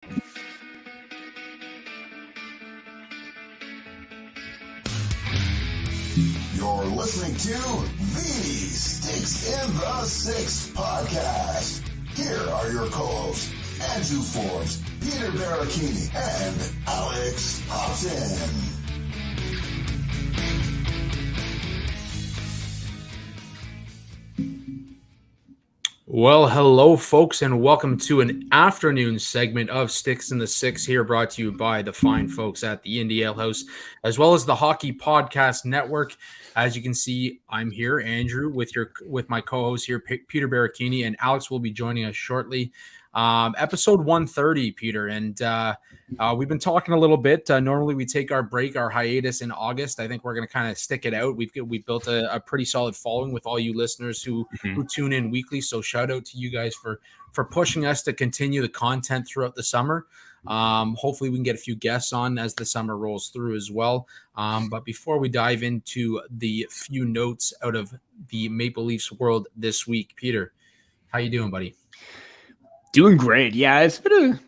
You're listening to the Sticks in the Six podcast. Here are your co-hosts, Andrew Forbes, Peter Baracchini, and Alex Hobson. Well, hello, folks, and welcome to an afternoon segment of Sticks in the Six here, brought to you by the fine folks at the Indie Ale House, as well as the Hockey Podcast Network. As you can see, I'm here, Andrew, with my co-host here, Peter Baracchini, and Alex will be joining us shortly. Episode 130, Peter, and we've been talking a little bit. Normally, we take our hiatus in August. I think we're going to kind of stick it out. We've built a pretty solid following with all you listeners who tune in weekly. So shout out to you guys for pushing us to continue the content throughout the summer. Hopefully, we can get a few guests on as the summer rolls through as well. But before we dive into the few notes out of the Maple Leafs world this week, Peter, how you doing, buddy? Doing great. Yeah, it's been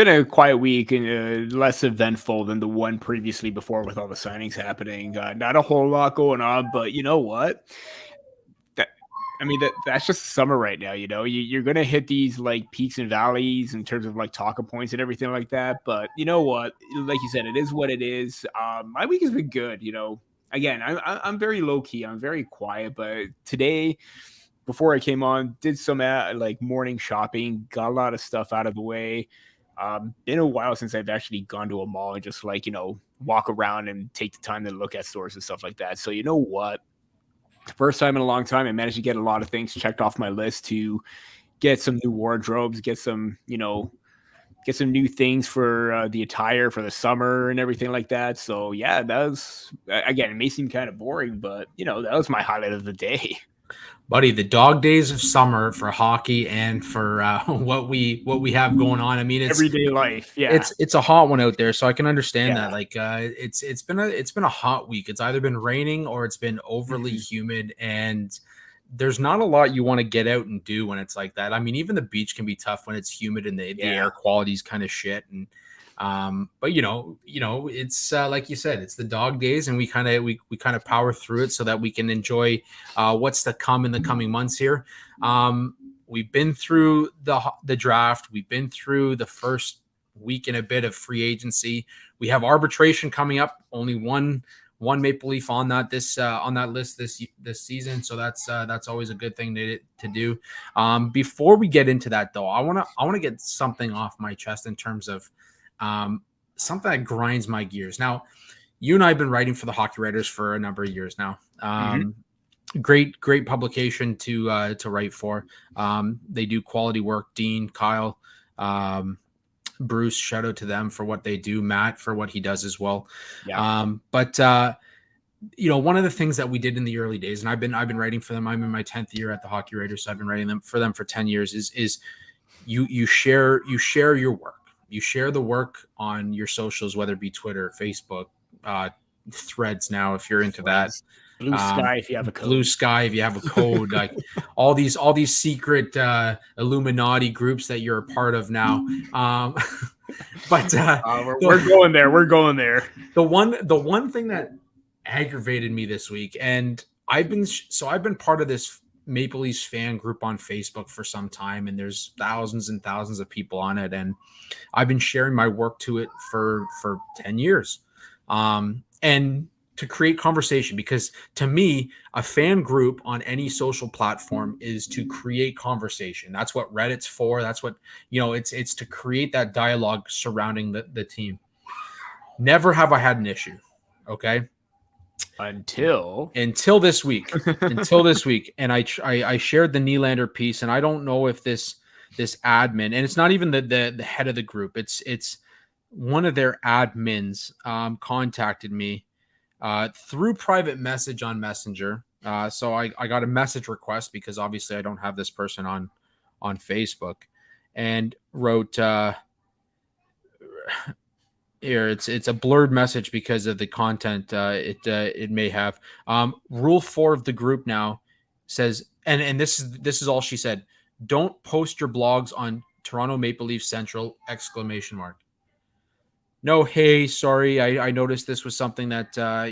a quiet week and less eventful than the one previously before with all the signings happening. Not a whole lot going on, but you know what? That's just summer right now. You know, you're gonna hit these like peaks and valleys in terms of like talking points and everything like that. But you know what? Like you said, it is what it is. My week has been good. You know, again, I'm very low key. I'm very quiet, but today, before I came on, did some like morning shopping, got a lot of stuff out of the way. Been a while since I've actually gone to a mall and just like, you know, walk around and take the time to look at stores and stuff like that. So you know what? First time in a long time, I managed to get a lot of things checked off my list to get some new wardrobes, get some new things for the attire for the summer and everything like that. So yeah, that was, again, it may seem kind of boring, but you know, that was my highlight of the day. Buddy, the dog days of summer for hockey and for what we have going on. I mean, it's everyday life. Yeah, it's a hot one out there, so I can understand that. Like, it's been a hot week. It's either been raining or it's been overly humid, and there's not a lot you want to get out and do when it's like that. I mean, even the beach can be tough when it's humid and the air quality is kind of shit. And but you know, it's like you said, it's the dog days, and we kind of power through it so that we can enjoy what's to come in the coming months here. We've been through the draft. We've been through the first week and a bit of free agency. We have arbitration coming up. Only one Maple Leaf on that list this season, so that's always a good thing to do. Before we get into that, though, I want to get something off my chest in terms of something that grinds my gears. Now, you and I have been writing for the Hockey Writers for a number of years now. Great publication to write for. They do quality work. Dean, Kyle, Bruce, shout out to them for what they do. Matt for what he does as well. Yeah. But you know, one of the things that we did in the early days, and I've been writing for them. I'm in my 10th year at the Hockey Writers, so I've been writing for them for 10 years. Is you share your work. You share the work on your socials, whether it be Twitter, Facebook, Threads now, if you're into that. Blue Sky, if you have a code. Blue Sky, if you have a code. Like all these secret Illuminati groups that you're a part of now. But we're going there. We're going there. The one thing that aggravated me this week, and I've been part of this Maple Leafs fan group on Facebook for some time, and there's thousands and thousands of people on it, and I've been sharing my work to it for 10 years. And to create conversation, because to me, a fan group on any social platform is to create conversation. That's what Reddit's for. That's what, you know, it's to create that dialogue surrounding the team. Never have I had an issue. Okay. Until this week, and I shared the Nylander piece, and I don't know if this admin, and it's not even the head of the group, it's one of their admins contacted me through private message on Messenger. So I got a message request because obviously I don't have this person on Facebook, and wrote here, it's a blurred message because of the content it may have. Rule 4 of the group now says, and this is all she said: don't post your blogs on Toronto Maple Leafs Central, ! No, hey, sorry. I noticed this was something that, I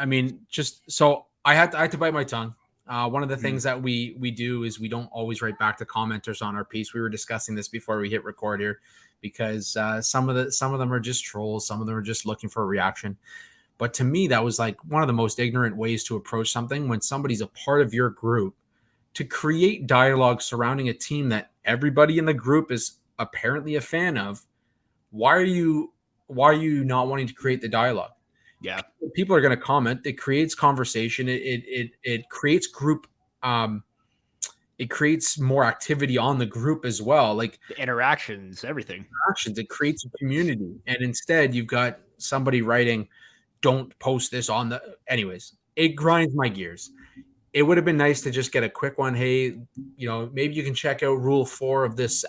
mean, just so I had to bite my tongue. One of the things that we do is we don't always write back to commenters on our piece. We were discussing this before we hit record here, because some of them are just trolls. Some of them are just looking for a reaction. But to me, that was like one of the most ignorant ways to approach something when somebody's a part of your group, to create dialogue surrounding a team that everybody in the group is apparently a fan of. Why are you not wanting to create the dialogue? Yeah, people are going to comment. It creates conversation. It creates group. It creates more activity on the group as well. Like the interactions, everything. It creates a community. And instead, you've got somebody writing, "Don't post this on the." Anyways, it grinds my gears. It would have been nice to just get a quick one. Hey, maybe you can check out Rule 4 of this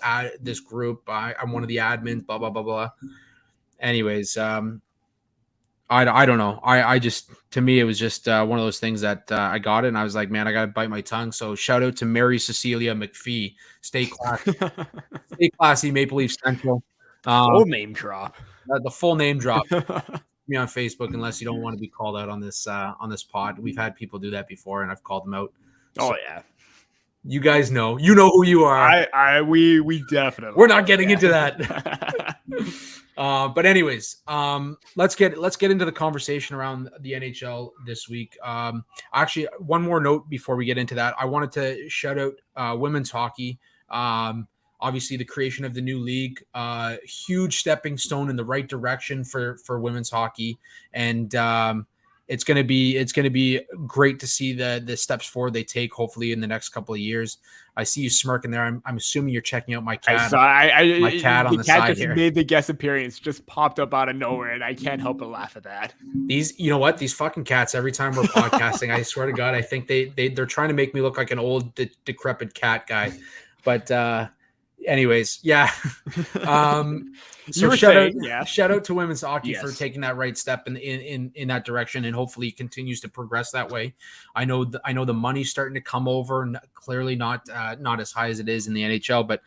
group. I'm one of the admins. Blah blah blah blah. Anyways, I don't know. I just, to me, it was just one of those things that I got it, and I was like, man, I got to bite my tongue. So shout out to Mary Cecilia McPhee. Stay classy. Stay classy, Maple Leaf Central. Full name drop. The full name drop. Me on Facebook, unless you don't want to be called out on this pod. We've had people do that before, and I've called them out. So, yeah. You guys know. You know who you are. We definitely. We're not getting into that. But anyways, let's get into the conversation around the NHL this week. Actually, one more note before we get into that. I wanted to shout out women's hockey. Obviously, the creation of the new league, huge stepping stone in the right direction for women's hockey, and it's going to be great to see the steps forward they take, hopefully in the next couple of years. I see you smirking there. I'm assuming you're checking out my cat. My cat on the side just here. Made the guest appearance, just popped up out of nowhere, and I can't help but laugh at that. You know what? These fucking cats, every time we're podcasting, I swear to God, I think they're trying to make me look like an old decrepit cat guy. But anyways, yeah. So shout out to women's hockey for taking that right step in that direction, and hopefully it continues to progress that way. I know the money's starting to come over, and clearly not as high as it is in the NHL, but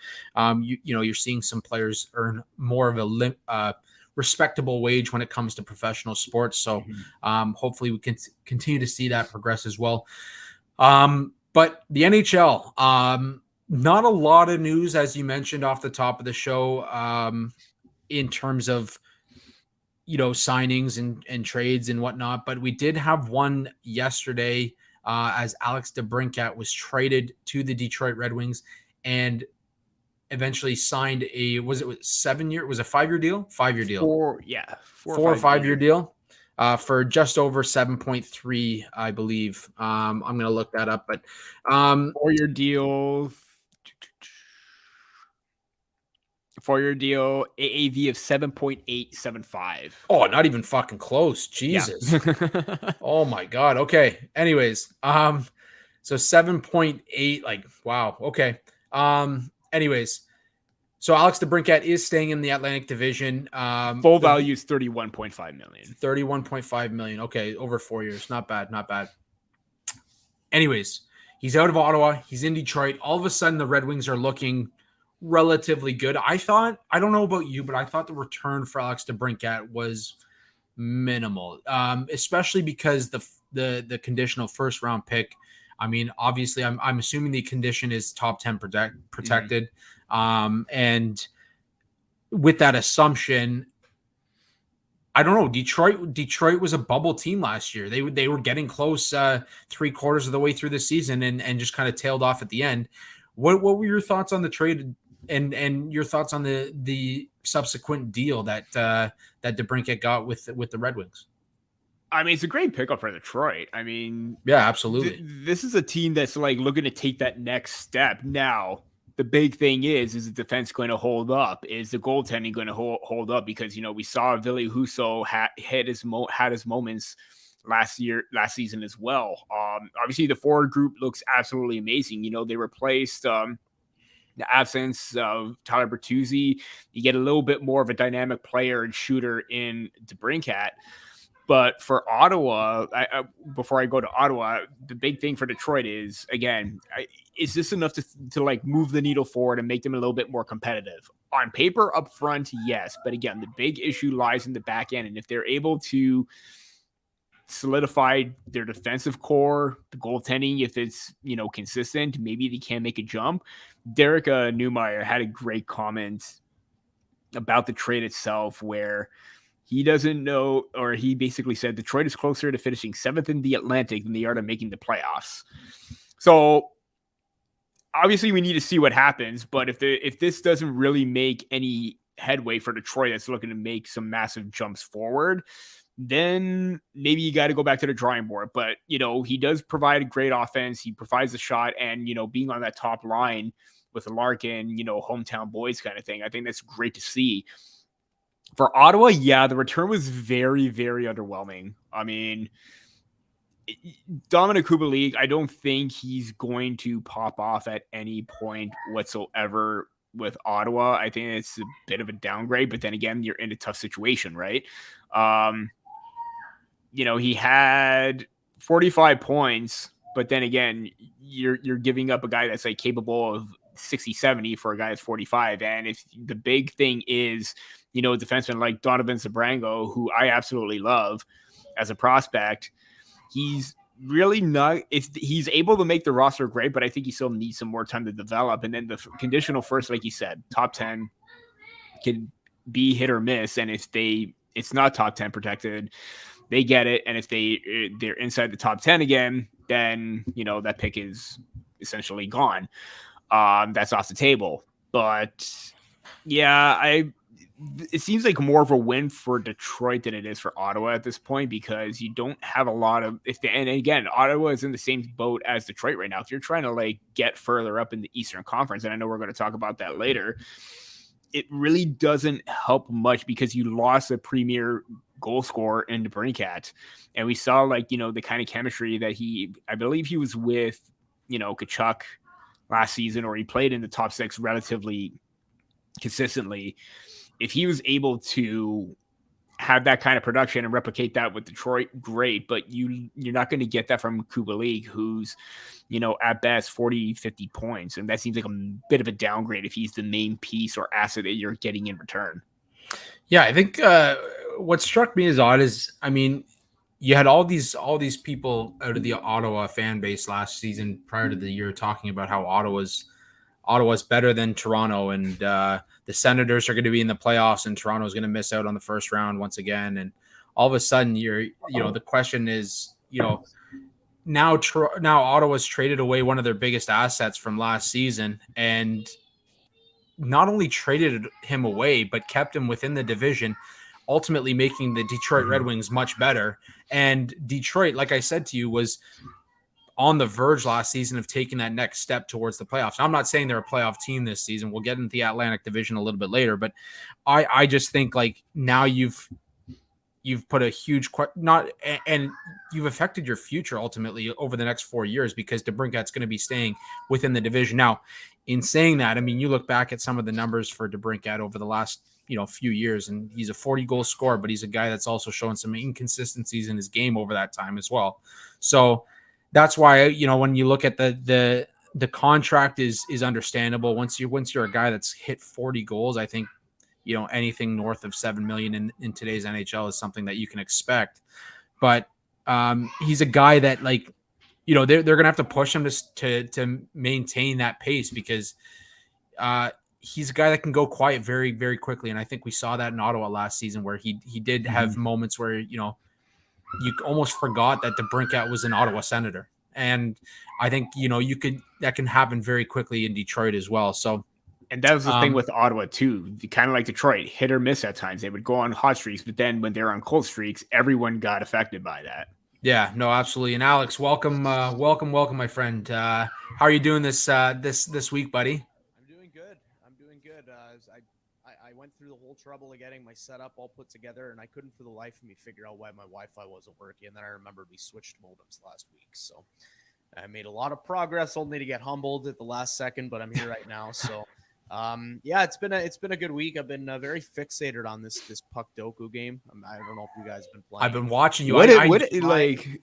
you're seeing some players earn more of a respectable wage when it comes to professional sports. So hopefully we can continue to see that progress as well. But the NHL, not a lot of news, as you mentioned off the top of the show, in terms of signings and trades and whatnot. But we did have one yesterday, as Alex DeBrincat was traded to the Detroit Red Wings and eventually signed a 7-year? It was a 5-year deal? 5-year deal. 4 or 5-year deal. For just over 7.3, I believe. I'm going to look that up, but 4-year deal. 4-year deal, AAV of 7.875. Oh, not even fucking close. Jesus. Yeah. Oh my God. Okay. Anyways, so 7.8, like, wow. Okay. Anyways, so Alex DeBrincat is staying in the Atlantic Division. Full value is $31.5 million. $31.5 million. Okay, over 4 years. Not bad. Not bad. Anyways, he's out of Ottawa. He's in Detroit. All of a sudden, the Red Wings are looking relatively good. I don't know about you, but I thought the return for Alex DeBrincat was minimal, especially because the conditional first round pick. I mean, obviously, I'm assuming the condition is top 10 protected. And with that assumption, I don't know. Detroit was a bubble team last year. They were getting close 3/4 of the way through the season and just kind of tailed off at the end. What were your thoughts on the trade and your thoughts on the subsequent deal that DeBrincat got with the Red Wings? I mean, it's a great pickup for Detroit. I mean, yeah, absolutely. This is a team that's like looking to take that next step. Now, the big thing is the defense going to hold up? Is the goaltending going to hold up? Because, we saw Ville Husso had his moments last season as well. Obviously, the forward group looks absolutely amazing. They replaced the absence of Tyler Bertuzzi. You get a little bit more of a dynamic player and shooter in DeBrincat. But for Ottawa, before I go to Ottawa, the big thing for Detroit is, again, is this enough to like move the needle forward and make them a little bit more competitive? On paper, up front, yes. But again, the big issue lies in the back end. And if they're able to solidify their defensive core, the goaltending, if it's, consistent, maybe they can make a jump. Derek Neumeyer had a great comment about the trade itself where he doesn't know, or he basically said Detroit is closer to finishing 7th in the Atlantic than they are to making the playoffs. So obviously we need to see what happens, but if this doesn't really make any headway for Detroit that's looking to make some massive jumps forward, then maybe you got to go back to the drawing board. But, he does provide a great offense. He provides a shot, and, being on that top line with Larkin, hometown boys kind of thing, I think that's great to see. For Ottawa, yeah, the return was very, very underwhelming. I mean, Dominic Kubalik, I don't think he's going to pop off at any point whatsoever with Ottawa. I think it's a bit of a downgrade, but then again, you're in a tough situation, right? He had 45 points, but then again, you're giving up a guy that's like capable of 60, 70 for a guy that's 45. And if the big thing is, a defenseman like Donovan Zabrango, who I absolutely love as a prospect, he's really not, if he's able to make the roster, great, but I think he still needs some more time to develop. And then the conditional first, like you said, top 10 can be hit or miss. And if it's not top 10 protected, they get it. And if they're inside the top 10 again, then, that pick is essentially gone. That's off the table. But yeah, it seems like more of a win for Detroit than it is for Ottawa at this point, because you don't have a lot of, and again, Ottawa is in the same boat as Detroit right now. If you're trying to like get further up in the Eastern Conference, and I know we're going to talk about that later, it really doesn't help much because you lost a premier goal scorer in DeBrincat. And we saw like, the kind of chemistry that I believe he was with, Tkachuk last season, or he played in the top 6 relatively consistently. If he was able to have that kind of production and replicate that with Detroit, great. But you're not going to get that from Kubalik, who's, at best 40, 50 points. And that seems like a bit of a downgrade if he's the main piece or asset that you're getting in return. Yeah, I think what struck me as odd is, I mean, you had all these people out of the Ottawa fan base last season prior to the year talking about how Ottawa's better than Toronto, and the Senators are going to be in the playoffs, and Toronto is going to miss out on the first round once again. And all of a sudden, the question is, now Ottawa's traded away one of their biggest assets from last season, and not only traded him away, but kept him within the division, ultimately making the Detroit Red Wings much better. And Detroit, like I said to you, was on the verge last season of taking that next step towards the playoffs. I'm not saying they're a playoff team this season. We'll get into the Atlantic Division a little bit later, but I just think like now you've put a huge and you've affected your future ultimately over the next 4 years, because DeBrincat's going to be staying within the division. Now, in saying that, I mean, you look back at some of the numbers for DeBrincat over the last few years, and he's a 40-goal scorer, but he's a guy that's also shown some inconsistencies in his game over that time as well. So that's why, when you look at the contract is understandable. Once you're a guy that's hit 40 goals, I think, anything north of $7 million in today's NHL is something that you can expect. But he's a guy that, like, they're going to have to push him to maintain that pace, because he's a guy that can go quiet very, very quickly. And I think we saw that in Ottawa last season, where he did have moments where, you almost forgot that DeBrincat was an Ottawa Senator. And I think, that can happen very quickly in Detroit as well. So, and that was the thing with Ottawa too, kind of like Detroit, hit or miss at times. They would go on hot streaks, but then when they're on cold streaks, everyone got affected by that. Yeah, no, absolutely. And Alex, welcome, my friend. How are you doing this week, buddy? I'm doing good. I went through the whole trouble of getting my setup all put together, and I couldn't for the life of me figure out why my Wi-Fi wasn't working. And then I remembered we switched modems last week, so I made a lot of progress, only to get humbled at the last second. But I'm here right now, so Yeah, it's been a good week. I've been very fixated on this Puck Doku game. I don't know if you guys have been playing. I've been watching you.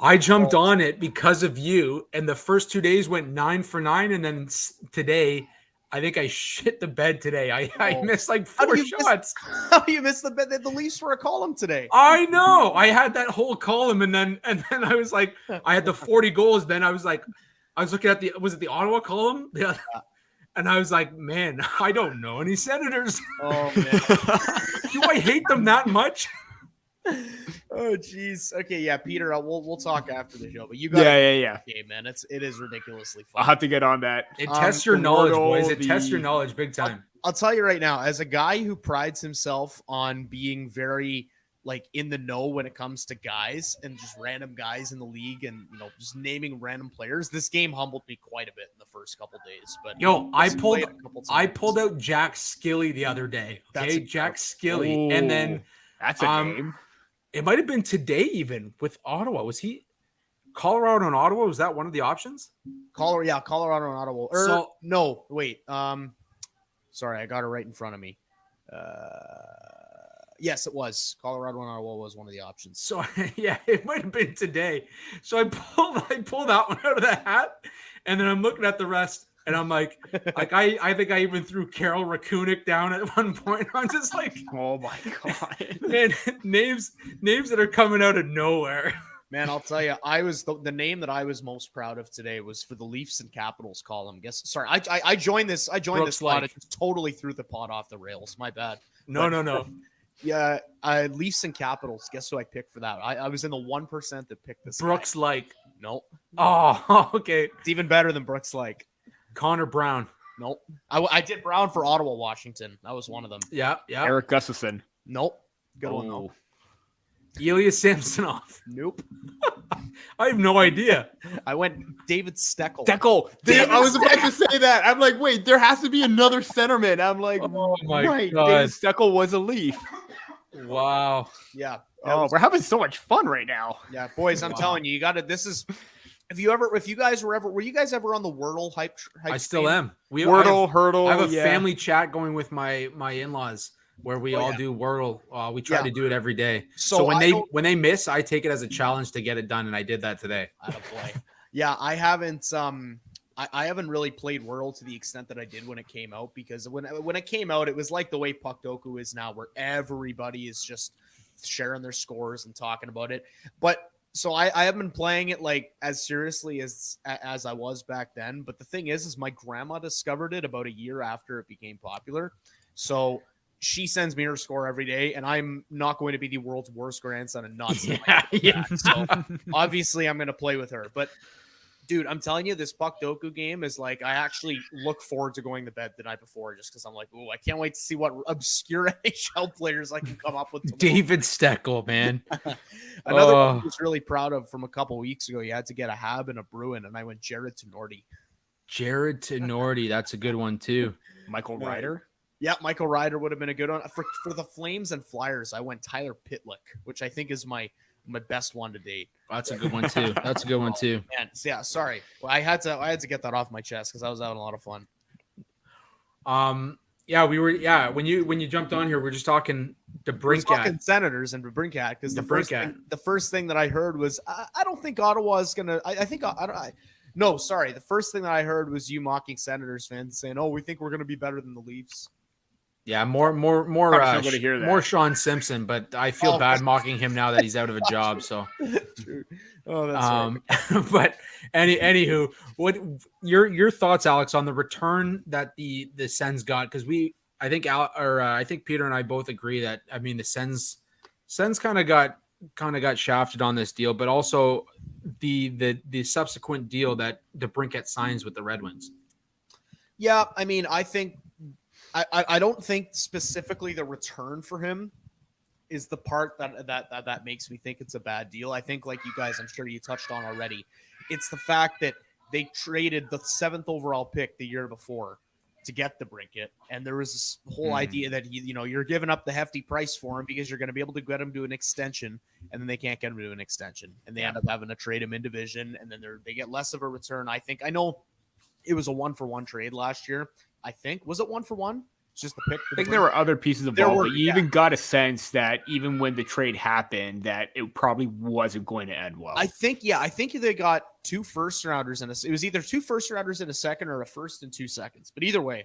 I jumped on it because of you, and the first 2 days went 9 for 9, and then today, I think I shit the bed today. I missed like 4 shots. How you missed the bed? The Leafs were a column today. I know. I had that whole column, and then I was like, I had the 40 goals. Then I was looking at was it the Ottawa column? Yeah. And I was like, man, I don't know any Senators. Oh man, do I hate them that much? Oh geez. Okay, yeah, Peter. We'll talk after the show. But you got yeah. Okay, man, it is ridiculously fun. I'll have to get on that. It tests your knowledge, boys. It tests your knowledge big time. I'll tell you right now, as a guy who prides himself on being very like in the know when it comes to guys and just random guys in the league and just naming random players, this game humbled me quite a bit in the first couple days. But I pulled out Jack Skilly the other day. Okay, Jack Skilly, and then that's a game. It might have been today even with Ottawa. Was he Colorado and Ottawa? Was that one of the options? Colorado and Ottawa. No, wait. Sorry, I got it right in front of me. Yes, it was. Colorado and Ottawa was one of the options. So yeah, it might have been today. So I pulled that one out of the hat, and then I'm looking at the rest, and I'm like I think I even threw Carol Rakunik down at one point. I'm just like, oh my god, man, names that are coming out of nowhere. Man, I'll tell you, I was the name that I was most proud of today was for the Leafs and Capitals column. I joined this. Pod. It totally threw the pod off the rails. My bad. No. Yeah, Leafs and Capitals. Guess who I picked for that? I was in the 1% that picked this. Brooks guy. Nope. Oh, okay. It's even better than Brooks like. Connor Brown. Nope. I did Brown for Ottawa, Washington. That was one of them. Yeah. Eric Gustafson. Nope. Good one though. Ilya Samsonov. Nope. I have no idea. I went David Steckel. I was about to say that. I'm like, wait, there has to be another centerman. I'm like, oh my God. David Steckel was a Leaf. Wow. Yeah. We're having so much fun right now. Yeah, boys, I'm telling you, this is. Were you guys ever on the Wordle hype I still am. Hurdle. I have a family chat going with my in-laws where we all do Wordle. We try to do it every day. So when they miss, I take it as a challenge to get it done, and I did that today. Attaboy. Yeah, I haven't I haven't really played Wordle to the extent that I did when it came out, because when it came out, it was like the way Puck Doku is now, where everybody is just sharing their scores and talking about it. But so I haven't been playing it like as seriously as I was back then. But the thing is my grandma discovered it about a year after it became popular. So she sends me her score every day, and I'm not going to be the world's worst grandson and not yeah. So obviously I'm going to play with her. But dude, I'm telling you, this Puck Doku game is like, I actually look forward to going to bed the night before, just because I'm like, ooh, I can't wait to see what obscure NHL players I can come up with tomorrow. David Steckel, man. Another one I was really proud of from a couple weeks ago. You had to get a Hab and a Bruin, and I went Jared Tenorti. That's a good one too. Michael Ryder. Yeah, Michael Ryder would have been a good one. For the Flames and Flyers, I went Tyler Pitlick, which I think is my best one to date. That's a good one too. Man, yeah, sorry. Well, I had to get that off my chest because I was having a lot of fun. Yeah, we were. Yeah, when you jumped on here, we were just talking DeBrincat. Talking Senators and DeBrincat, because the first thing that I heard was I don't think Ottawa is gonna. No, sorry. The first thing that I heard was you mocking Senators fans saying, "Oh, we think we're gonna be better than the Leafs." Yeah, more Sean Simpson, but I feel bad mocking him now that he's out of a job. So, oh, that's right. But anywho, what your thoughts, Alex, on the return that the Sens got? Because I think Peter and I both agree that, I mean, the Sens kind of got shafted on this deal, but also the subsequent deal that DeBrincat signs with the Red Wings. Yeah, I mean, I think. I don't think specifically the return for him is the part that makes me think it's a bad deal. I think, like you guys, I'm sure you touched on already, it's the fact that they traded the 7th overall pick the year before to get DeBrincat, and there was this whole idea that you're giving up the hefty price for him because you're going to be able to get him to an extension, and then they can't get him to an extension, and they end up having to trade him in division, and then they get less of a return. I know it was a 1-for-1 trade last year. I think. Was it 1-for-1? It's just the pick. I think there were other pieces There involved, were, but you yeah. even got a sense that even when the trade happened, that it probably wasn't going to end well. I think they got 2 first-rounders it was either 2 first-rounders in a second or a first and 2 seconds. But either way,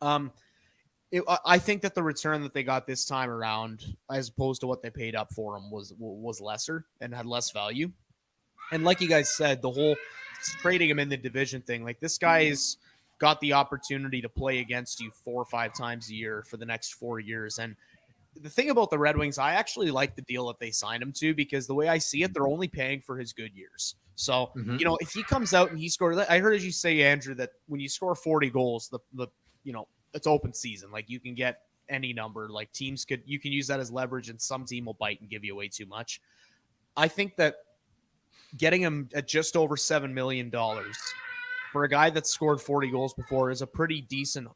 I think that the return that they got this time around, as opposed to what they paid up for him, was lesser and had less value. And like you guys said, the whole trading him in the division thing, like this guy's got the opportunity to play against you 4 or 5 times a year for the next 4 years. And the thing about the Red Wings, I actually like the deal that they signed him to, because the way I see it, they're only paying for his good years. So, if he comes out and he scores, I heard you say, Andrew, that when you score 40 goals, it's open season. Like you can get any number, like you can use that as leverage, and some team will bite and give you way too much. I think that getting him at just over $7 million for a guy that's scored 40 goals before is a pretty decent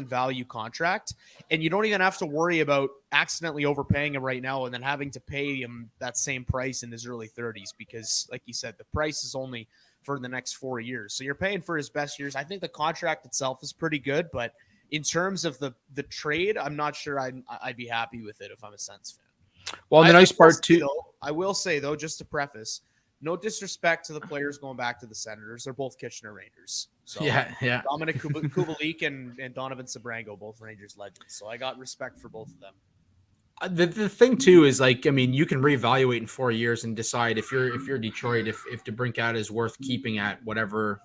value contract. And you don't even have to worry about accidentally overpaying him right now and then having to pay him that same price in his early 30s, because like you said, the price is only for the next 4 years. So you're paying for his best years. I think the contract itself is pretty good, but in terms of the trade, I'm not sure I'd be happy with it if I'm a Sens fan. Well, the nice part too, I will say though, just to preface, no disrespect to the players going back to the Senators. They're both Kitchener Rangers. So yeah. Dominic Kubalik and Donovan Sabrango, both Rangers legends. So I got respect for both of them. The thing too is, like, I mean, you can reevaluate in 4 years and decide if you're Detroit, if DeBrincat is worth keeping at whatever,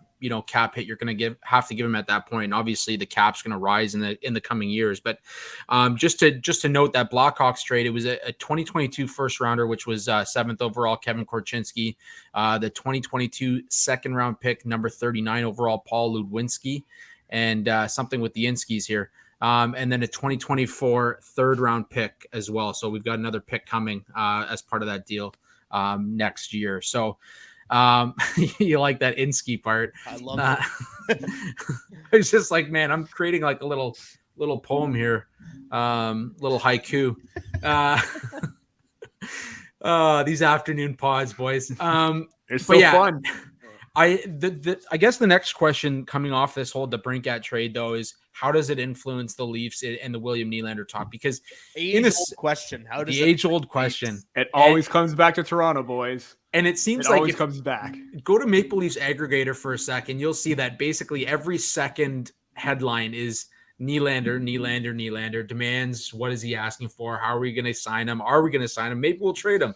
cap hit you're going to have to give him at that point. And obviously the cap's going to rise in the coming years. But just to note that Blackhawks trade, it was a 2022 first rounder, which was 7th overall, Kevin Korchinski, the 2022 second round pick, number 39 overall, Paul Ludwinski, and something with the Inskis here. And then a 2024 third round pick as well. So we've got another pick coming as part of that deal next year. So you like that Inski part. I love it. It's just like, man, I'm creating like a little poem here. Little haiku. These afternoon pods, boys. They're so fun. I guess the next question coming off this whole DeBrincat trade, though, is how does it influence the Leafs and the William Nylander talk? Because age-old question. It always comes back to Toronto, boys. And it seems like it comes back. Go to Maple Leafs aggregator for a second. You'll see that basically every second headline is Nylander demands. What is he asking for? How are we going to sign him? Are we going to sign him? Maybe we'll trade him.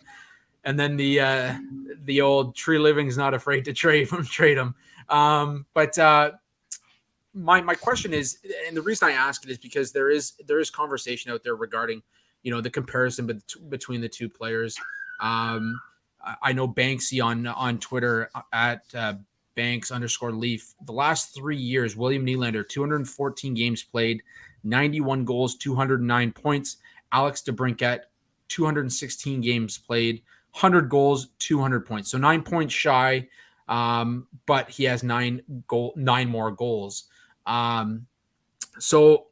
And then the old Tree Living's not afraid to trade him. But my question is, and the reason I ask it is because there is conversation out there regarding, the comparison between the two players. I know Banksy on Twitter at Banks_Leaf. The last 3 years, William Nylander, 214 games played, 91 goals, 209 points. Alex DeBrincat, 216 games played, 100 goals, 200 points. So 9 points shy, but he has 9 more goals. So,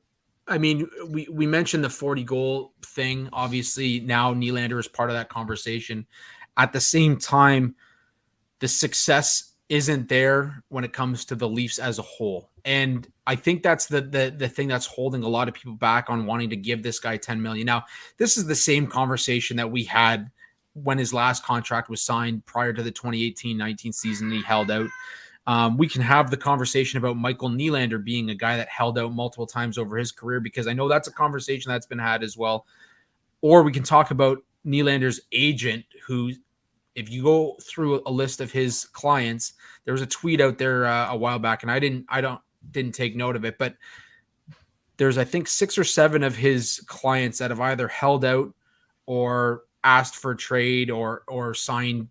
I mean, we mentioned the 40 goal thing. Obviously, now Nylander is part of that conversation. At the same time, the success isn't there when it comes to the Leafs as a whole. And I think that's the thing that's holding a lot of people back on wanting to give this guy $10 million. Now, this is the same conversation that we had when his last contract was signed prior to the 2018-19 season. He held out. We can have the conversation about Michael Nylander being a guy that held out multiple times over his career, because I know that's a conversation that's been had as well. Or we can talk about Nylander's agent, who, if you go through a list of his clients, there was a tweet out there a while back, and I didn't take note of it, but there's, I think, 6 or 7 of his clients that have either held out or asked for a trade or signed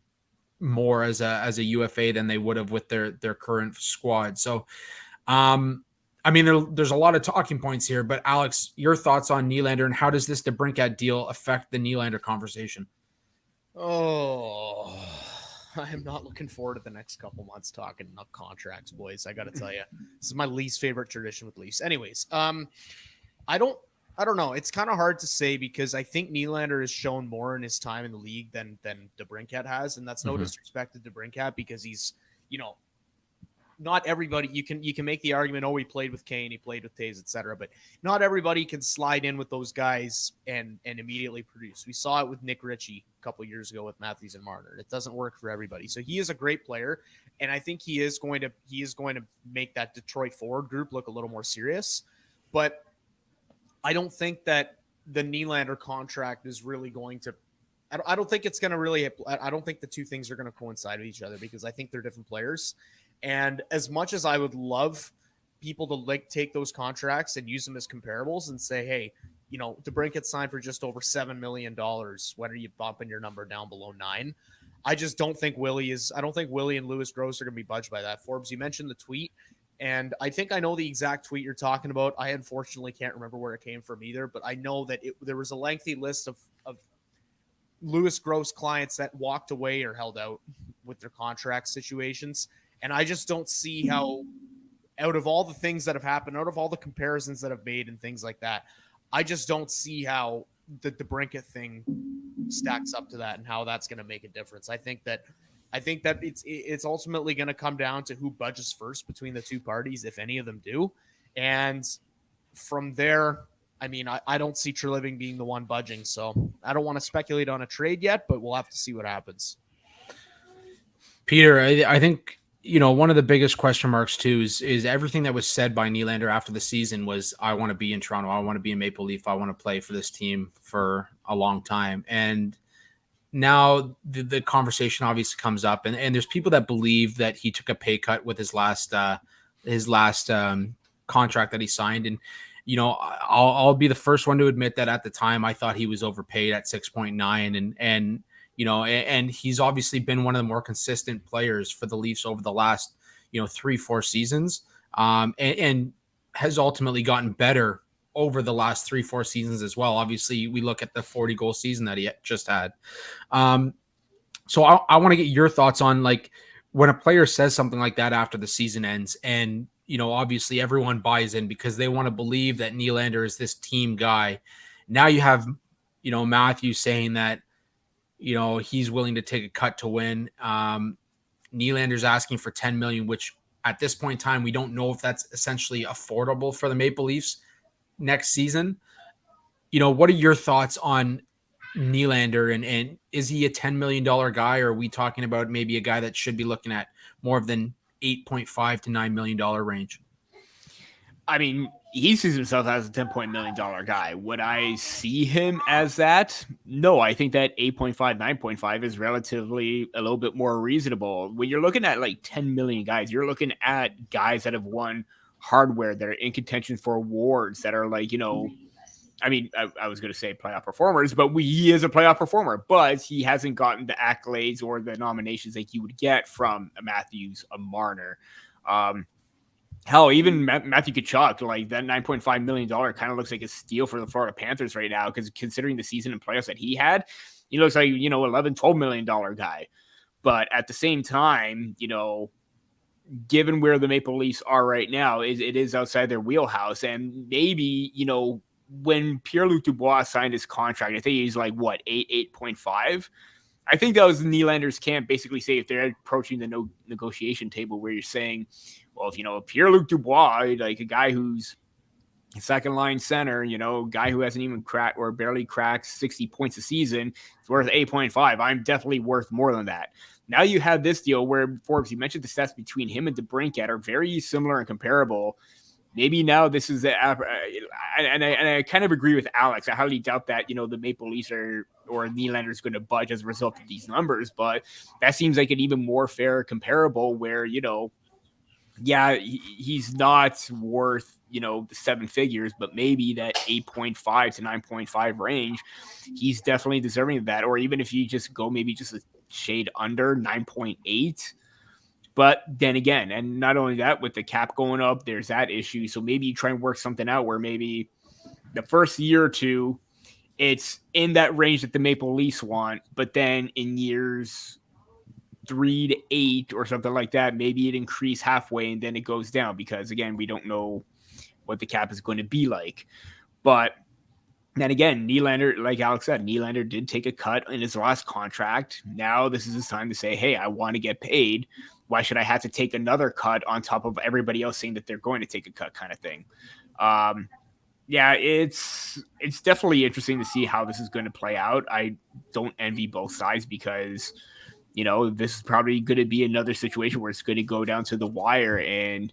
more as a UFA than they would have with their current squad. So, I mean, there's a lot of talking points here, but Alex, your thoughts on Nylander, and how does this DeBrincat deal affect the Nylander conversation? Oh, I am not looking forward to the next couple months talking up contracts, boys. I got to tell you, this is my least favorite tradition with Leafs. Anyways, I don't know. It's kind of hard to say, because I think Nylander has shown more in his time in the league than DeBrincat has, and that's no disrespect to DeBrincat, because he's, not everybody, you can make the argument, oh, he played with Kane, he played with Taves, etc. But not everybody can slide in with those guys and immediately produce. We saw it with Nick Ritchie a couple years ago with Matthews and Marner. It doesn't work for everybody. So he is a great player, and I think he is going to make that Detroit forward group look a little more serious. But I don't think that the Nylander contract is really going to. I don't think it's going to really. I don't think the two things are going to coincide with each other because I think they're different players. And as much as I would love people to take those contracts and use them as comparables and say, hey, DeBrincat signed for just over $7 million. When are you bumping your number down below 9? I just don't think Willie and Louis Gross are going to be budged by that. Forbes, you mentioned the tweet, and I think I know the exact tweet you're talking about. I unfortunately can't remember where it came from either, but I know that there was a lengthy list of Louis Gross clients that walked away or held out with their contract situations. And I just don't see how, out of all the things that have happened, out of all the comparisons that have made and things like that, I just don't see how the DeBrincat thing stacks up to that and how that's going to make a difference. I think that it's ultimately going to come down to who budgets first between the two parties, if any of them do. And from there, I mean, I don't see Treliving being the one budging. So I don't want to speculate on a trade yet, but we'll have to see what happens. Peter, I think, one of the biggest question marks too is everything that was said by Nylander after the season was, I want to be in Toronto. I want to be a Maple Leaf. I want to play for this team for a long time. And now the conversation obviously comes up and there's people that believe that he took a pay cut with his last contract that he signed. And, I'll be the first one to admit that at the time I thought he was overpaid at 6.9 and he's obviously been one of the more consistent players for the Leafs over the last, 3-4 seasons, and has ultimately gotten better over the last 3-4 seasons as well. Obviously, we look at the 40-goal season that he just had. So I want to get your thoughts on, like, when a player says something like that after the season ends, and obviously everyone buys in because they want to believe that Nylander is this team guy. Now you have, Matthew saying that, he's willing to take a cut to win. Nylander's asking for $10 million, which at this point in time, we don't know if that's essentially affordable for the Maple Leafs next season. What are your thoughts on Nylander, and is he a $10 million guy, or are we talking about maybe a guy that should be looking at more of the $8.5 to $9 million range? I mean, he sees himself as a $10 million guy. Would I see him as that? No, I think that 8.5, 9.5 is relatively a little bit more reasonable. When you're looking at like 10 million guys, you're looking at guys that have won hardware, that are in contention for awards, that are like, I mean, I was going to say playoff performers, but he is a playoff performer, but he hasn't gotten the accolades or the nominations that you would get from a Matthews, a Marner. Hell, even Matthew Tkachuk, like that $9.5 million kind of looks like a steal for the Florida Panthers right now, because considering the season and playoffs that he had, he looks like, $11-12 million guy. But at the same time, given where the Maple Leafs are right now, it is outside their wheelhouse. And maybe, when Pierre-Luc Dubois signed his contract, I think he's like, 8.5? I think that was Nylander's camp basically say, if they're approaching the negotiation table where you're saying, well, if Pierre-Luc Dubois, like a guy who's a second line center, guy who hasn't even cracked or barely cracked 60 points a season, it's worth 8.5. I'm definitely worth more than that. Now you have this deal where, Forbes, you mentioned the stats between him and DeBrincat are very similar and comparable. Maybe now this is and I kind of agree with Alex. I highly doubt that, the Maple Leafs or Nylander is going to budge as a result of these numbers, but that seems like an even more fair comparable where, he's not worth, the 7 figures, but maybe that 8.5 to 9.5 range, he's definitely deserving of that. Or even if you just go maybe just a shade under 9.8. But then again, and not only that, with the cap going up, there's that issue. So maybe you try and work something out where maybe the first year or two, it's in that range that the Maple Leafs want. But then in years 3 to 8 or something like that, maybe it increases halfway and then it goes down because, again, we don't know what the cap is going to be like. But then again, Nylander, like Alex said, Nylander did take a cut in his last contract. Now this is his time to say, hey, I want to get paid. why should I have to take another cut on top of everybody else saying that they're going to take a cut kind of thing. Yeah, it's definitely interesting to see how this is going to play out. I don't envy both sides because, this is probably going to be another situation where it's going to go down to the wire. And,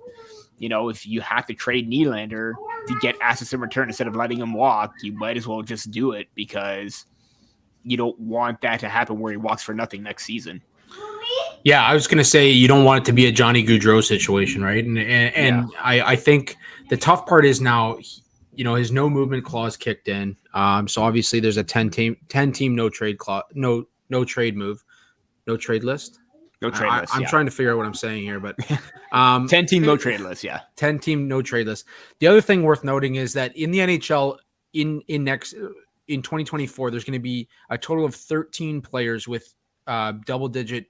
if you have to trade Nylander to get assets in return instead of letting him walk, you might as well just do it because you don't want that to happen where he walks for nothing next season. Yeah, I was going to say you don't want it to be a Johnny Gaudreau situation, right? And Yeah. I think the tough part is now, his no movement clause kicked in. So obviously there's a 10 team no trade clause, no trade move, no trade list. No trade list. I'm trying to figure out what I'm saying here, but 10 team no trade list. Yeah. 10 team no trade list. The other thing worth noting is that in the NHL in 2024, there's going to be a total of 13 players with double-digit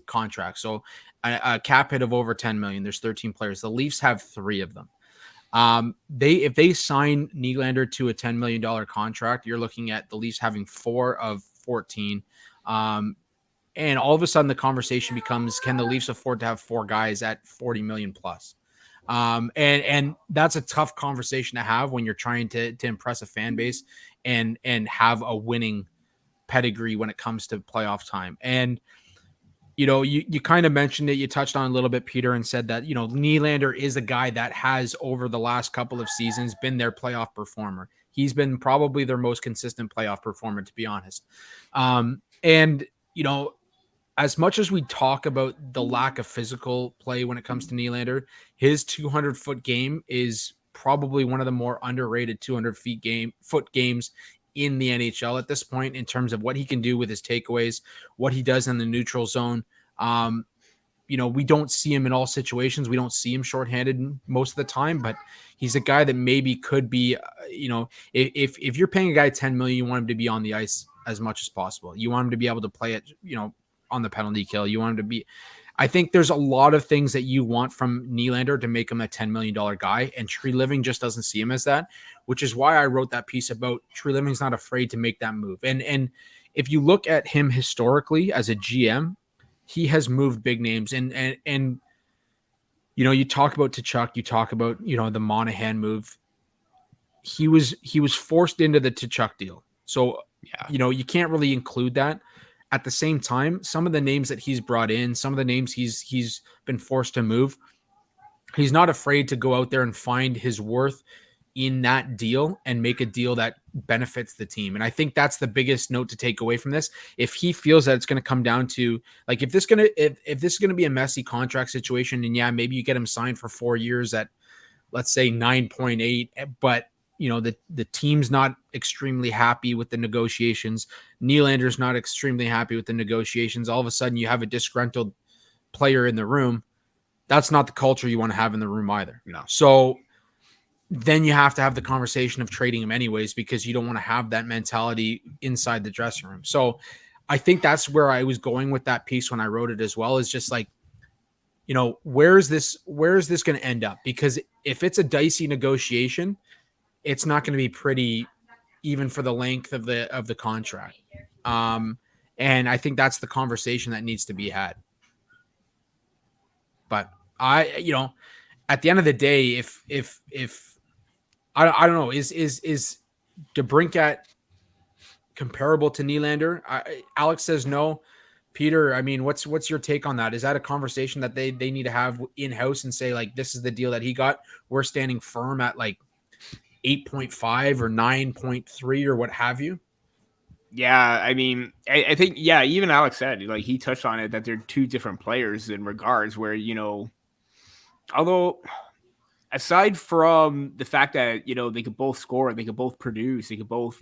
contracts. So a cap hit of over 10 million. There's 13 players. The Leafs have 3 of them. If they sign Nylander to a $10 million contract, you're looking at the Leafs having 4 of 14. And all of a sudden the conversation becomes, can the Leafs afford to have 4 guys at 40 million plus? And that's a tough conversation to have when you're trying to impress a fan base and have a winning pedigree when it comes to playoff time. And, you kind of mentioned it, you touched on a little bit, Peter, and said that, Nylander is a guy that has over the last couple of seasons been their playoff performer. He's been probably their most consistent playoff performer, to be honest. And, as much as we talk about the lack of physical play when it comes to Nylander, his 200-foot game is probably one of the more underrated 200-foot games in the NHL at this point in terms of what he can do with his takeaways, what he does in the neutral zone. We don't see him in all situations. We don't see him shorthanded most of the time, but he's a guy that maybe could be, if you're paying a guy $10 million, you want him to be on the ice as much as possible. You want him to be able to play it, on the penalty kill. You want him to be, I think there's a lot of things that you want from Nylander to make him a $10 million guy. And Tree Living just doesn't see him as that, which is why I wrote that piece about Tree Living's not afraid to make that move. And if you look at him historically as a GM, he has moved big names. And you talk about Tkachuk, you talk about, the Monahan move. He was forced into the Tkachuk deal. So, you can't really include that. At the same time, some of the names that he's brought in, some of the names he's been forced to move, he's not afraid to go out there and find his worth in that deal and make a deal that benefits the team. And I think that's the biggest note to take away from this. If he feels that it's going to come down to, like, if this is going to be a messy contract situation, and maybe you get him signed for 4 years at, let's say 9.8, but the team's not extremely happy with the negotiations. Nylander's not extremely happy with the negotiations. All of a sudden you have a disgruntled player in the room. That's not the culture you want to have in the room either. No. So then you have to have the conversation of trading him anyways, because you don't want to have that mentality inside the dressing room. So I think that's where I was going with that piece when I wrote it as well, is just like, where is this going to end up? Because if it's a dicey negotiation, it's not going to be pretty even for the length of the contract. And I think that's the conversation that needs to be had. But at the end of the day, if I don't know, is DeBrincat comparable to Nylander? Alex says no. Peter, I mean, what's your take on that? Is that a conversation that they need to have in-house and say, like, this is the deal that he got? We're standing firm at like 8.5 or 9.3 or what have you? Yeah, I mean, I think, even Alex said, like, he touched on it, that they're 2 different players in regards where, although aside from the fact that, they could both score, they could both produce, they could both,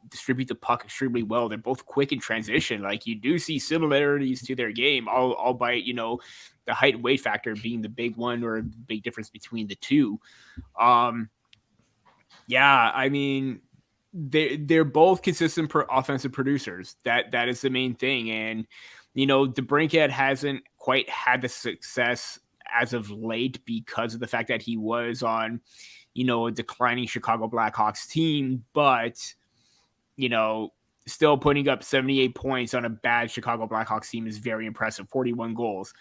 distribute the puck extremely well. They're both quick in transition. Like, you do see similarities to their game, albeit, the height and weight factor being the big one or a big difference between the two. I mean, they're both consistent offensive producers. That is the main thing. And, DeBrincat hasn't quite had the success as of late because of the fact that he was on, a declining Chicago Blackhawks team. But, still putting up 78 points on a bad Chicago Blackhawks team is very impressive. 41 goals,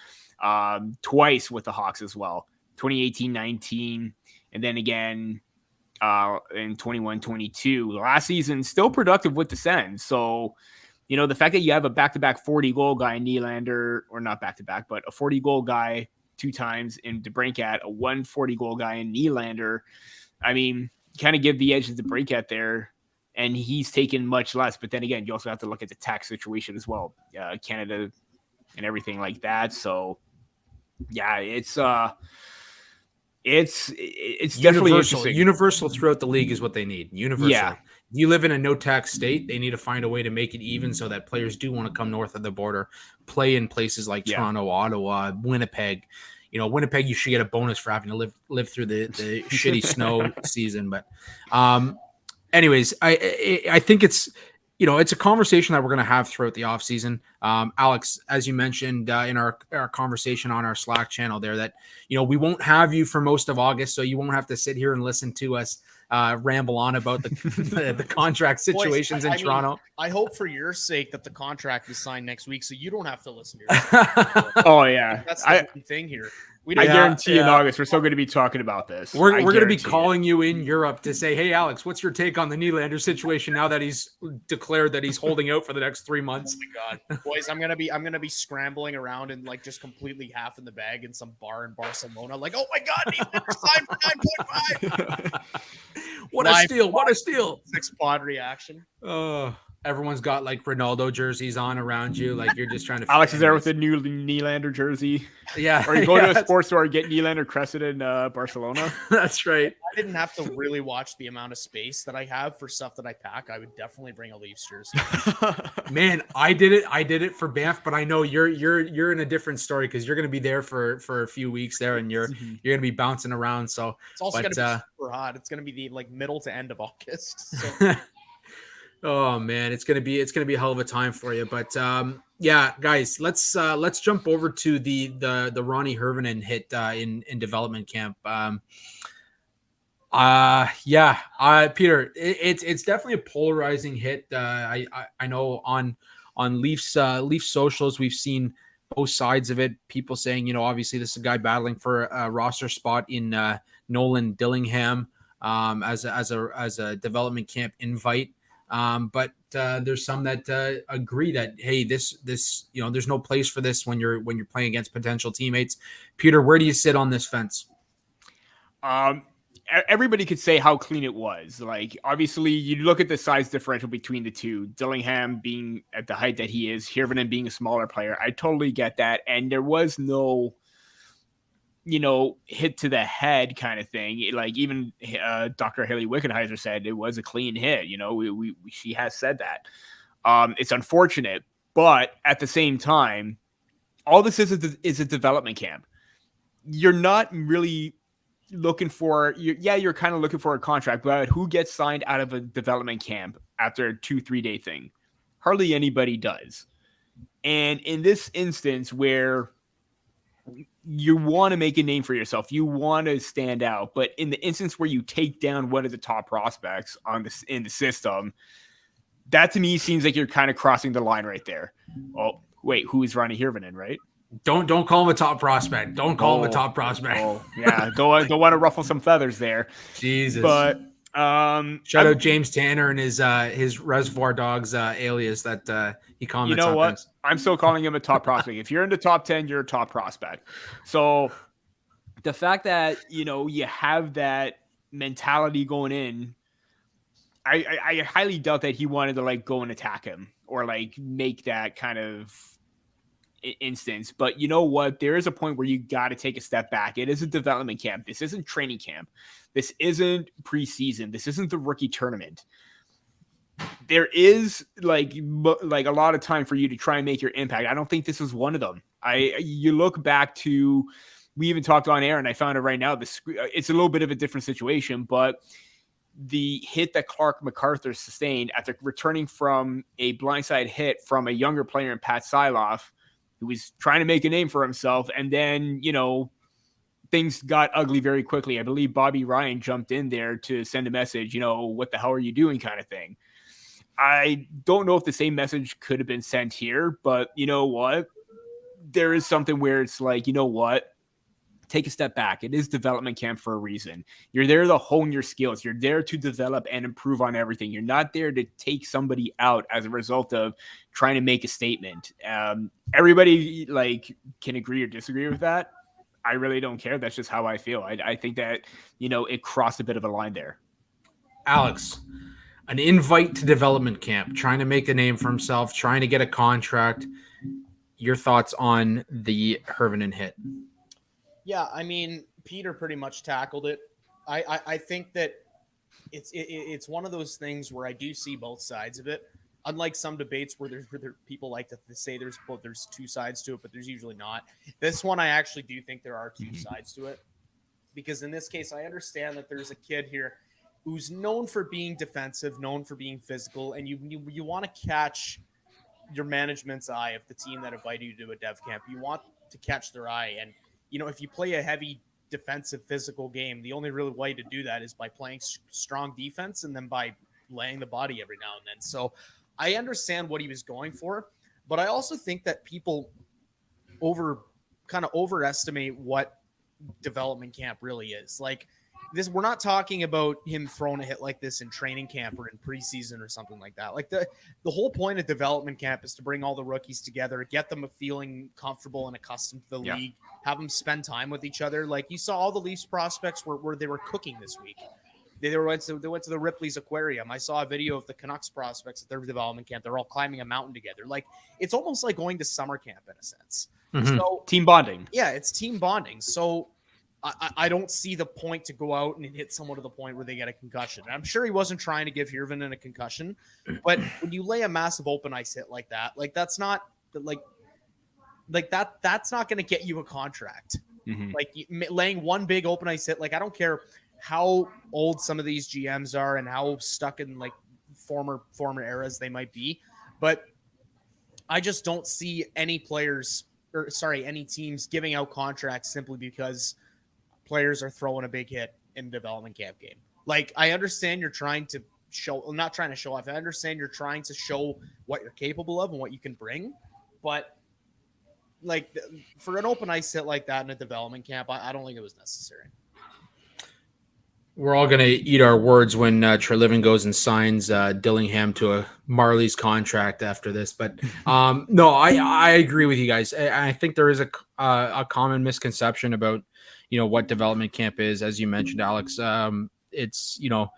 twice with the Hawks as well, 2018-19, and then again in 21-22. Last season, still productive with the Sens. So, the fact that you have a back-to-back 40-goal guy in Nylander, or not back-to-back, but a 40-goal guy 2 times in DeBrincat, a 140-goal guy in Nylander, I mean, kind of give the edge to DeBrincat there. And he's taken much less. But then again, you also have to look at the tax situation as well, Canada and everything like that. So, yeah, it's definitely universal throughout the league is what they need. Universal. Yeah. You live in a no tax state. They need to find a way to make it even so that players do want to come north of the border, play in places like Toronto, Ottawa, Winnipeg. Winnipeg, you should get a bonus for having to live through the shitty snow season. But, anyways, I think it's a conversation that we're going to have throughout the offseason. Alex, as you mentioned in our conversation on our Slack channel there, that we won't have you for most of August, so you won't have to sit here and listen to us ramble on about the contract situations in Toronto. I hope for your sake that the contract is signed next week, so you don't have to listen to yourself. Oh yeah, that's the thing here. I guarantee in August we're still going to be talking about this. We're going to be calling you in Europe to say, "Hey, Alex, what's your take on the Nylander situation now that he's declared that he's holding out for the next 3 months?" Oh my God, boys, I'm gonna be scrambling around and like just completely half in the bag in some bar in Barcelona. Like, oh my God, Nylander signed for 9.5. What a steal! What a steal! 6 pod reaction. Everyone's got like Ronaldo jerseys on around you, like you're just trying to. Alex is there with a new Nylander jersey. Yeah, or you go to a sports store and get Nylander crested in Barcelona. That's right. I didn't have to really watch the amount of space that I have for stuff that I pack. I would definitely bring a Leafs jersey. Man, I did it for Banff, but I know you're in a different story because you're going to be there for a few weeks there, and you're going to be bouncing around. So it's also going to be super hot. It's going to be the middle to end of August. So. Oh man, it's gonna be a hell of a time for you. But yeah, guys, let's jump over to the Roni Hirvonen hit in development camp. Peter, it's definitely a polarizing hit. I know on Leafs socials we've seen both sides of it. People saying, obviously this is a guy battling for a roster spot in Nolan Dillingham as a development camp invite. But there's some that agree that, hey, this there's no place for this when you're playing against potential teammates. Peter, where do you sit on this fence? Everybody could say how clean it was. Like, obviously, you look at the size differential between the two. Dillingham being at the height that he is, Hirvonen being a smaller player. I totally get that. And there was no hit to the head kind of thing. Like even Dr. Haley Wickenheiser said it was a clean hit. She has said that. It's unfortunate, but at the same time, all this is a development camp. You're not really looking for, you're kind of looking for a contract, but who gets signed out of a development camp after a 2-3 day thing? Hardly anybody does. And in this instance where you want to make a name for yourself, you want to stand out, but in the instance where you take down one of the top prospects in the system, that to me seems like you're kind of crossing the line right there. Oh, wait, who is Roni Hirvonen, right? Don't call him a top prospect. Don't call him a top prospect. Oh, yeah, don't want to ruffle some feathers there. Jesus. But shout out James Tanner and his Reservoir Dogs alias that he comments. You know on what? things. I'm still calling him a top prospect. If you're in the top 10, you're a top prospect. So the fact that you have that mentality going in, I highly doubt that he wanted to like go and attack him or like make that kind of instance. But you know what? There is a point where you got to take a step back. It is a development camp. This isn't training camp. This isn't preseason. This isn't the rookie tournament. There is like a lot of time for you to try and make your impact. I don't think this is one of them. You look back to, we even talked on air and I found it right now. It's a little bit of a different situation, but the hit that Clark MacArthur sustained after returning from a blindside hit from a younger player in Pat Siloff, who was trying to make a name for himself. And then, things got ugly very quickly. I believe Bobby Ryan jumped in there to send a message, what the hell are you doing kind of thing. I don't know if the same message could have been sent here, but you know what? There is something where it's like, you know what? Take a step back. It is development camp for a reason. You're there to hone your skills. You're there to develop and improve on everything. You're not there to take somebody out as a result of trying to make a statement. Everybody like can agree or disagree with that. I really don't care. That's just how I feel. I think that, you know, it crossed a bit of a line there. Alex, an invite to development camp, trying to make a name for himself, trying to get a contract. Your thoughts on the Hirvonen hit? Yeah, I mean, Peter pretty much tackled it. I think that it's one of those things where I do see both sides of it. Unlike some debates where people like to say there's two sides to it, but there's usually not. This one, I actually do think there are two sides to it, because in this case, I understand that there's a kid here who's known for being defensive, known for being physical, and you want to catch your management's eye of the team that invited you to a dev camp. You want to catch their eye, and you know, if you play a heavy defensive physical game, the only real way to do that is by playing strong defense and then by laying the body every now and then. So I understand what he was going for, but I also think that people overestimate what development camp really is. Like this, we're not talking about him throwing a hit like this in training camp or in preseason or something like that. Like the whole point of development camp is to bring all the rookies together, get them feeling comfortable and accustomed to the league, have them spend time with each other. Like you saw all the Leafs prospects where they were cooking this week. They went to the Ripley's Aquarium. I saw a video of the Canucks prospects at their development camp. They're all climbing a mountain together. Like it's almost like going to summer camp in a sense. Mm-hmm. So Team bonding. Yeah, it's team bonding. So I don't see the point to go out and hit someone to the point where they get a concussion. I'm sure he wasn't trying to give Hirvonen a concussion, but when you lay a massive open ice hit like that, like that's not that's not going to get you a contract. Mm-hmm. Like laying one big open ice hit, like I don't care how old some of these GMs are and how stuck in like former eras they might be, but I just don't see any teams giving out contracts simply because players are throwing a big hit in the development camp game. Like I understand you're trying to not trying to show off. I understand you're trying to show what you're capable of and what you can bring, but like for an open ice hit like that in a development camp, I don't think it was necessary. We're all going to eat our words when Treliving goes and signs Dillingham to a Marlies contract after this. But no, I agree with you guys. I think there is a common misconception about, you know, what development camp is. As you mentioned, Alex, it's, you know,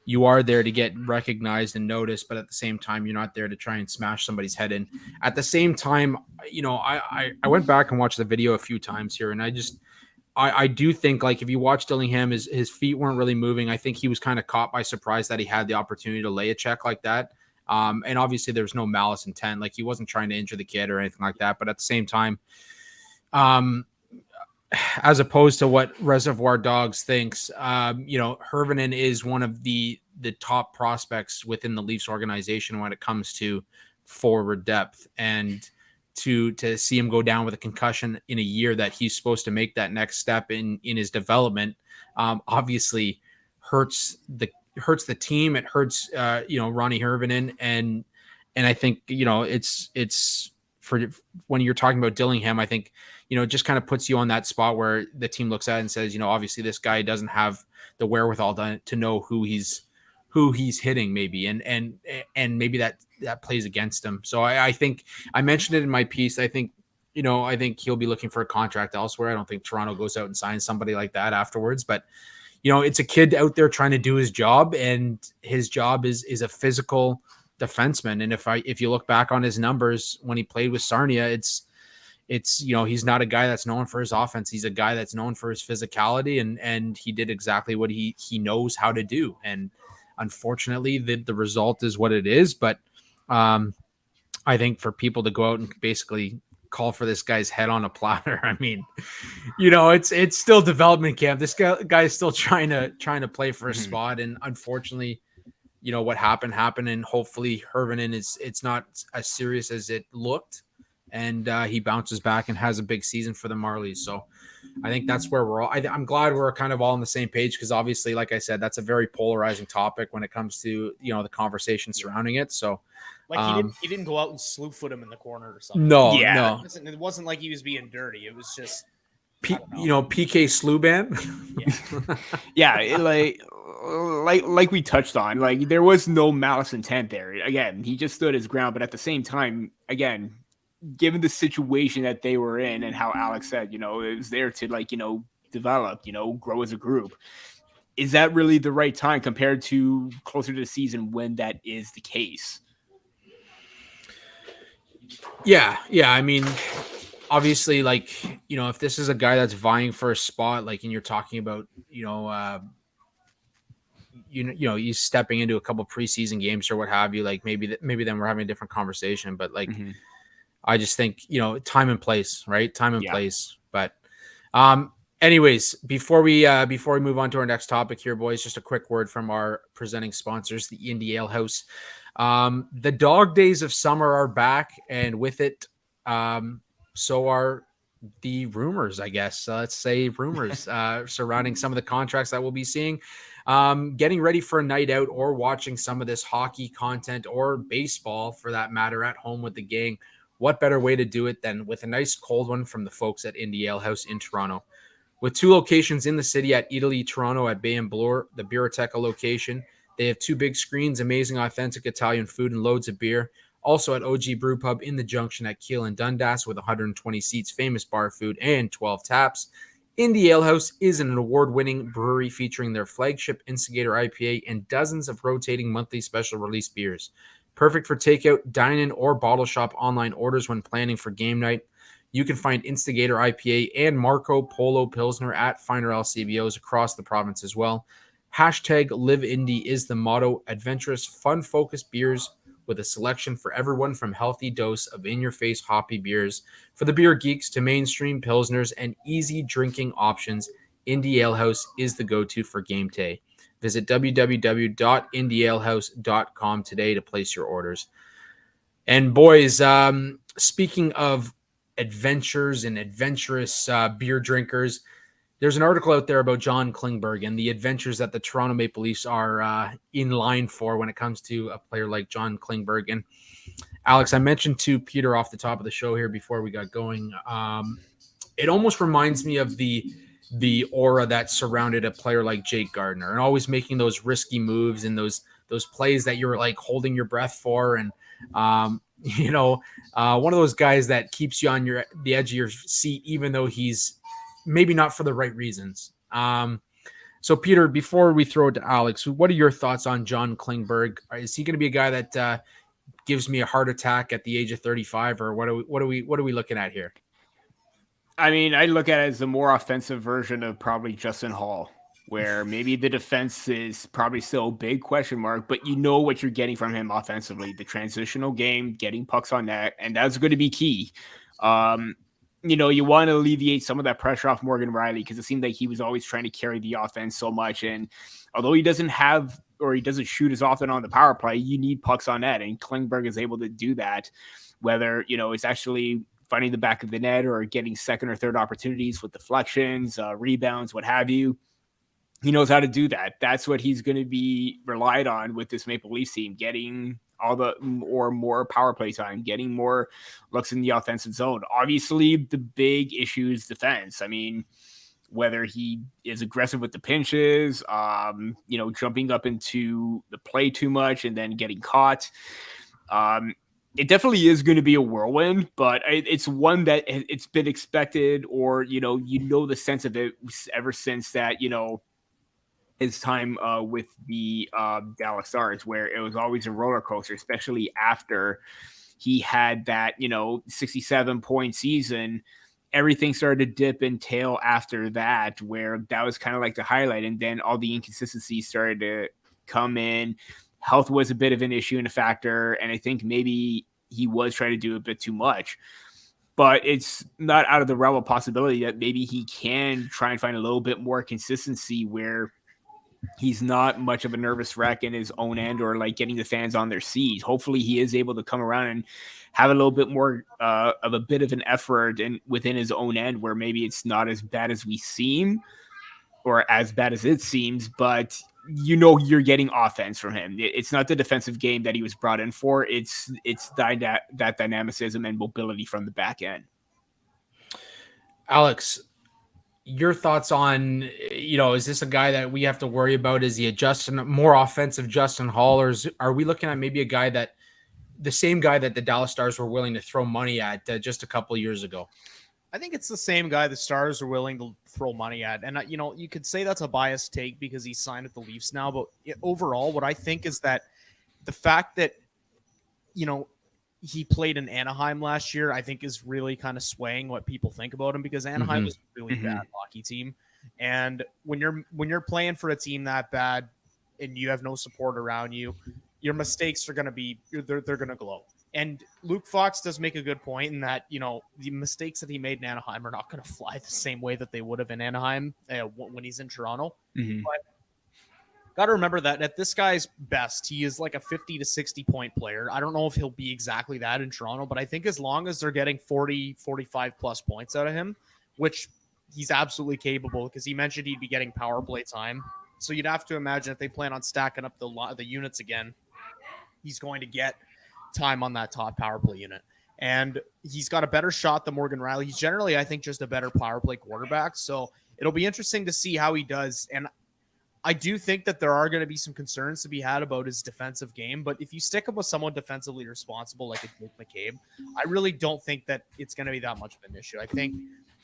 you are there to get recognized and noticed, but at the same time, you're not there to try and smash somebody's head in. At the same time, you know, I went back and watched the video a few times here, and I do think, like, if you watch Dillingham, his feet weren't really moving. I think he was kind of caught by surprise that he had the opportunity to lay a check like that. And obviously there's no malice intent. Like, he wasn't trying to injure the kid or anything like that. But at the same time, as opposed to what Reservoir Dogs thinks, you know, Hirvonen is one of the top prospects within the Leafs organization when it comes to forward depth. And to see him go down with a concussion in a year that he's supposed to make that next step in his development, obviously hurts the team. It hurts, you know, Roni Hirvonen. And I think, you know, it's for when you're talking about Dillingham, I think, you know, it just kind of puts you on that spot where the team looks at it and says, you know, obviously this guy doesn't have the wherewithal to know who he's hitting, maybe. And maybe that plays against him. So I think I mentioned it in my piece. I think he'll be looking for a contract elsewhere. I don't think Toronto goes out and signs somebody like that afterwards, but you know, it's a kid out there trying to do his job, and his job is a physical defenseman. And if you look back on his numbers when he played with Sarnia, it's, you know, he's not a guy that's known for his offense. He's a guy that's known for his physicality, and he did exactly what he knows how to do. And unfortunately, the result is what it is. But I think for people to go out and basically call for this guy's head on a platter, I mean, you know, it's still development camp. This guy is still trying to play for a spot, and unfortunately, you know, what happened, and hopefully Hirvonen it's not as serious as it looked, and he bounces back and has a big season for the Marlies. So I think that's where we're all. I'm glad we're kind of all on the same page, because obviously, like I said, that's a very polarizing topic when it comes to the conversation surrounding it. So, like he didn't go out and slew foot him in the corner or something. No, Yeah. no. It wasn't like he was being dirty. It was just PK Sluban. Yeah, like we touched on, like there was no malice intent there. Again, he just stood his ground, but at the same time, again, given the situation that they were in and how Alex said, it was there to develop, grow as a group. Is that really the right time compared to closer to the season when that is the case? Yeah. I mean, obviously, if this is a guy that's vying for a spot, and you're talking about, he's stepping into a couple preseason games or what have you, maybe then we're having a different conversation. But I just think, time and place, right? Time and place. But anyways, before we move on to our next topic here, boys, just a quick word from our presenting sponsors, the Indie Ale House. The dog days of summer are back, and with it, so are the rumors, I guess. Let's say rumors surrounding some of the contracts that we'll be seeing. Getting ready for a night out or watching some of this hockey content or baseball, for that matter, at home with the gang. What better way to do it than with a nice cold one from the folks at Indie Ale House in Toronto? With 2 locations in the city, at Italy, Toronto, at Bay and Bloor, the Biroteca location. They have 2 big screens, amazing authentic Italian food, and loads of beer. Also at OG Brew Pub in the Junction at Keele and Dundas with 120 seats, famous bar food, and 12 taps. Indie Ale House is an award-winning brewery featuring their flagship Instigator IPA and dozens of rotating monthly special release beers. Perfect for takeout, dine-in, or bottle shop online orders when planning for game night. You can find Instigator IPA and Marco Polo Pilsner at finer LCBOs across the province as well. #LiveIndie is the motto. Adventurous, fun-focused beers with a selection for everyone, from healthy dose of in-your-face hoppy beers for the beer geeks to mainstream pilsners and easy drinking options. Indie Ale House is the go-to for game day. Visit www.indiealehouse.com today to place your orders. And boys, speaking of adventures and adventurous beer drinkers, there's an article out there about John Klingberg and the adventures that the Toronto Maple Leafs are in line for when it comes to a player like John Klingberg. And Alex, I mentioned to Peter off the top of the show here before we got going, it almost reminds me of the aura that surrounded a player like Jake Gardiner, and always making those risky moves and those plays that you're holding your breath for. And, one of those guys that keeps you on the edge of your seat, even though he's maybe not for the right reasons. So Peter, before we throw it to Alex, what are your thoughts on John Klingberg? Is he going to be a guy that gives me a heart attack at the age of 35, or what are we looking at here? I mean, I look at it as a more offensive version of probably Justin Hall, where maybe the defense is probably still a big question mark, but you know what you're getting from him offensively, the transitional game, getting pucks on net, and that's going to be key. You want to alleviate some of that pressure off Morgan Riley, because it seemed like he was always trying to carry the offense so much. And although he doesn't shoot as often on the power play, you need pucks on net, and Klingberg is able to do that, whether, it's actually finding the back of the net or getting second or third opportunities with deflections, rebounds, what have you. He knows how to do that. That's what he's going to be relied on with this Maple Leafs team, getting more power play time, getting more looks in the offensive zone. Obviously, the big issue is defense. I mean, whether he is aggressive with the pinches, jumping up into the play too much and then getting caught. It definitely is going to be a whirlwind, but it's one that it's been expected, or, the sense of it ever since that, his time with the Dallas Stars, where it was always a roller coaster, especially after he had that, 67-point season. Everything started to dip and tail after that, where that was kind of like the highlight. And then all the inconsistencies started to come in. Health was a bit of an issue and a factor, and I think maybe he was trying to do a bit too much. But it's not out of the realm of possibility that maybe he can try and find a little bit more consistency where he's not much of a nervous wreck in his own end or like getting the fans on their seat. Hopefully he is able to come around and have a little bit more of a bit of an effort and within his own end where maybe it's not as bad as we seem or as bad as it seems, but you're getting offense from him. It's not the defensive game that he was brought in for. It's that dynamicism and mobility from the back end. Alex, your thoughts on, is this a guy that we have to worry about? Is he a more offensive Justin Hall, or are we looking at maybe a guy that the same guy that the Dallas Stars were willing to throw money at just a couple of years ago? I think it's the same guy the Stars are willing to throw money at. And, you could say that's a biased take because he's signed with the Leafs now. But overall, what I think is that the fact that, he played in Anaheim last year, I think is really kind of swaying what people think about him because Anaheim was a really bad hockey team. And when you're playing for a team that bad and you have no support around you, your mistakes are going to be, they're going to glow. And Luke Fox does make a good point in that, the mistakes that he made in Anaheim are not going to fly the same way that they would have in Anaheim when he's in Toronto. But got to remember that at this guy's best, he is like a 50 to 60 point player. I don't know if he'll be exactly that in Toronto, but I think as long as they're getting 40, 45 plus points out of him, which he's absolutely capable because he mentioned he'd be getting power play time. So you'd have to imagine if they plan on stacking up the units again, he's going to get time on that top power play unit. And he's got a better shot than Morgan Riley. He's generally, I think, just a better power play quarterback. So it'll be interesting to see how he does. And I do think that there are going to be some concerns to be had about his defensive game, but if you stick him with someone defensively responsible like a Jake McCabe, I really don't think that it's going to be that much of an issue. I think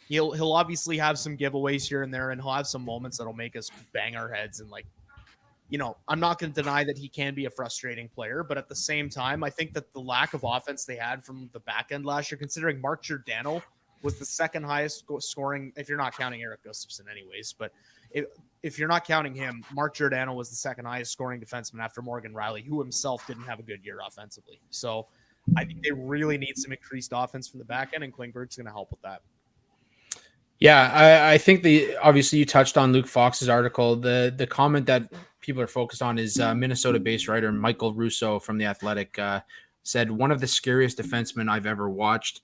he'll obviously have some giveaways here and there, and he'll have some moments that'll make us bang our heads. And I'm not going to deny that he can be a frustrating player, but at the same time, I think that the lack of offense they had from the back end last year, considering Mark Giordano was the second highest scoring, if you're not counting Eric Gustafson anyways, but if you're not counting him, Mark Giordano was the second highest scoring defenseman after Morgan Riley, who himself didn't have a good year offensively. So I think they really need some increased offense from the back end, and Klingberg's going to help with that. Yeah, I think obviously you touched on Luke Fox's article. The comment that people are focused on is Minnesota-based writer Michael Russo from The Athletic said, one of the scariest defensemen I've ever watched.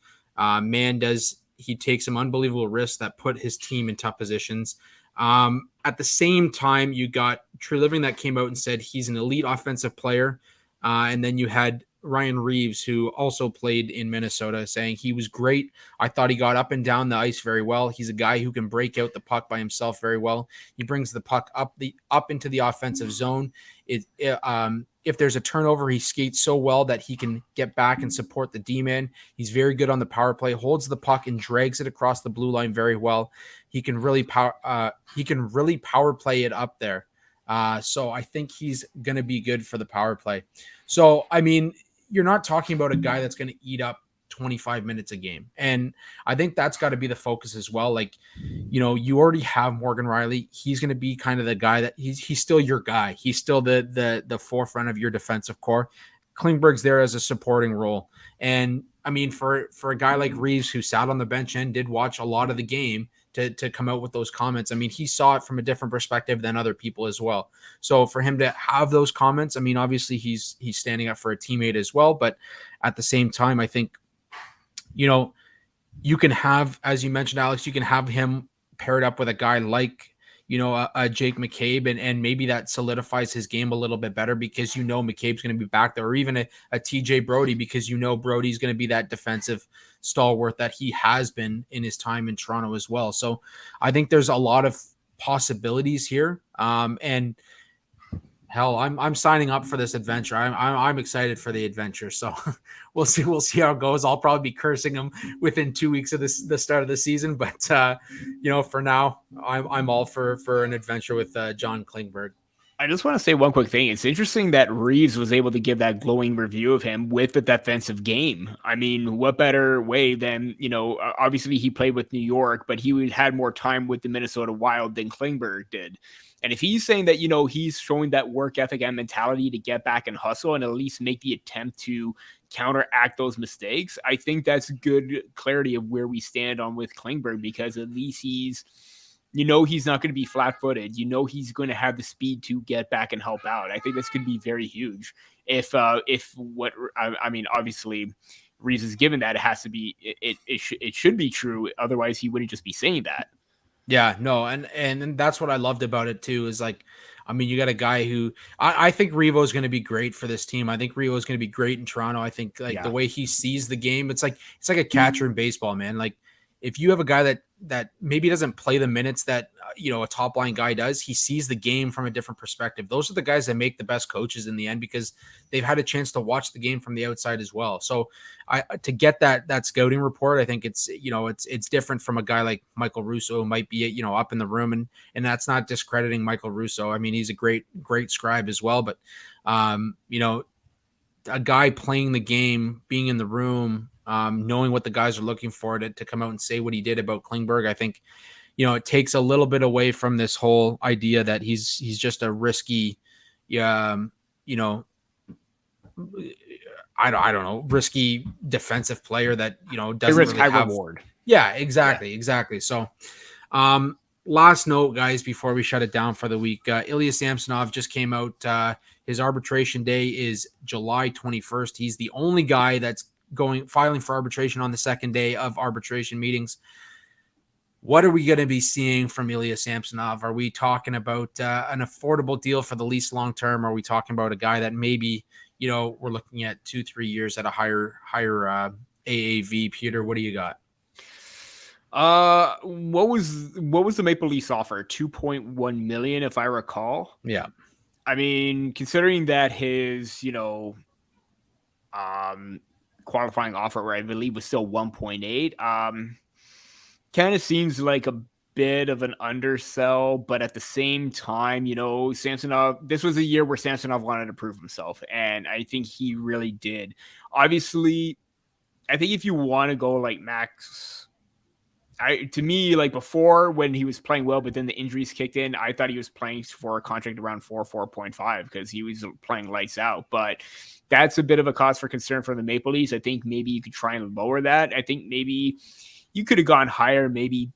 He takes some unbelievable risks that put his team in tough positions. At the same time, you got Treliving that came out and said he's an elite offensive player. And then you had Ryan Reeves, who also played in Minnesota, saying he was great. I thought he got up and down the ice very well. He's a guy who can break out the puck by himself very well. He brings the puck up into the offensive zone. If there's a turnover, he skates so well that he can get back and support the D-man. He's very good on the power play, holds the puck and drags it across the blue line very well. He can really power play it up there. So I think he's going to be good for the power play. So, I mean, you're not talking about a guy that's going to eat up 25 minutes a game. And I think that's got to be the focus as well. Like, you already have Morgan Riley. He's going to be kind of the guy that he's still your guy. He's still the forefront of your defensive core. Klingberg's there as a supporting role. And I mean, for a guy like Reeves, who sat on the bench and did watch a lot of the game, to come out with those comments, I mean, he saw it from a different perspective than other people as well. So for him to have those comments, I mean, obviously he's standing up for a teammate as well. But at the same time, I think, you can have, as you mentioned, Alex, you can have him paired up with a guy like, a Jake McCabe, and maybe that solidifies his game a little bit better because McCabe's going to be back there, or even a TJ Brody, because Brody's going to be that defensive stalwart that he has been in his time in Toronto as well. So I think there's a lot of possibilities here. And hell, I'm signing up for this adventure. I'm excited for the adventure. So we'll see how it goes. I'll probably be cursing him within 2 weeks of the start of the season, but for now, I'm all for an adventure with John Klingberg. I just want to say one quick thing. It's interesting that Reeves was able to give that glowing review of him with the defensive game. I mean, what better way than, obviously he played with New York, but he had more time with the Minnesota Wild than Klingberg did. And if he's saying that, he's showing that work ethic and mentality to get back and hustle and at least make the attempt to counteract those mistakes, I think that's good clarity of where we stand on with Klingberg, because at least he's You know he's not going to be flat-footed. You know he's going to have the speed to get back and help out. I think this could be very huge. If what I mean, obviously, reasons given that it has to be, it should be true. Otherwise, he wouldn't just be saying that. Yeah, no, and that's what I loved about it too. Is like, I mean, you got a guy who I think Revo is going to be great for this team. I think Revo is going to be great in Toronto. I think the way he sees the game, it's like a catcher in baseball, man. Like if you have a guy that maybe doesn't play the minutes that a top line guy does, he sees the game from a different perspective. Those are the guys that make the best coaches in the end because they've had a chance to watch the game from the outside as well. So to get that scouting report, I think it's different from a guy like Michael Russo who might be up in the room, and that's not discrediting Michael Russo. I mean, he's a great scribe as well, but a guy playing the game, being in the room, knowing what the guys are looking for to come out and say what he did about Klingberg, I think, it takes a little bit away from this whole idea that he's just a risky, I don't know, risky defensive player that, doesn't really have reward. Yeah, exactly. So, last note, guys, before we shut it down for the week, Ilya Samsonov just came out. His arbitration day is July 21st. He's the only guy that's filing for arbitration on the second day of arbitration meetings. What are we going to be seeing from Ilya Samsonov? Are we talking about an affordable deal for the least long term? Are we talking about a guy that maybe, we're looking at 2-3 years at a higher AAV? Peter, what do you got? What was the Maple Leafs offer? $2.1 million, if I recall. Yeah. I mean, considering that his, qualifying offer, where I believe was still 1.8, kind of seems like a bit of an undersell, but at the same time, Samsonov, this was a year where Samsonov wanted to prove himself, and I think he really did. Obviously, I think if you want to go like Max, to me, like before when he was playing well, but then the injuries kicked in, I thought he was playing for a contract around 4.5 because he was playing lights out. But that's a bit of a cause for concern for the Maple Leafs. I think maybe you could try and lower that. I think maybe you could have gone higher, maybe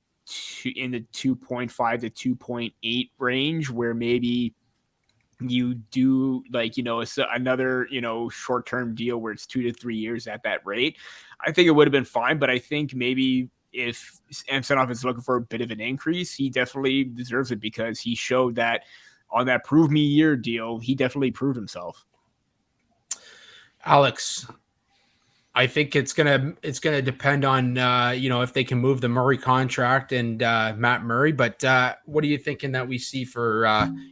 in the 2.5 to 2.8 range, where maybe you do another, short-term deal where it's 2 to 3 years at that rate. I think it would have been fine, but I think maybe if Samsonov is looking for a bit of an increase, he definitely deserves it because he showed that on that prove me year deal, he definitely proved himself. Alex, I think it's gonna depend on if they can move the Murray contract and Matt Murray. But what are you thinking that we see for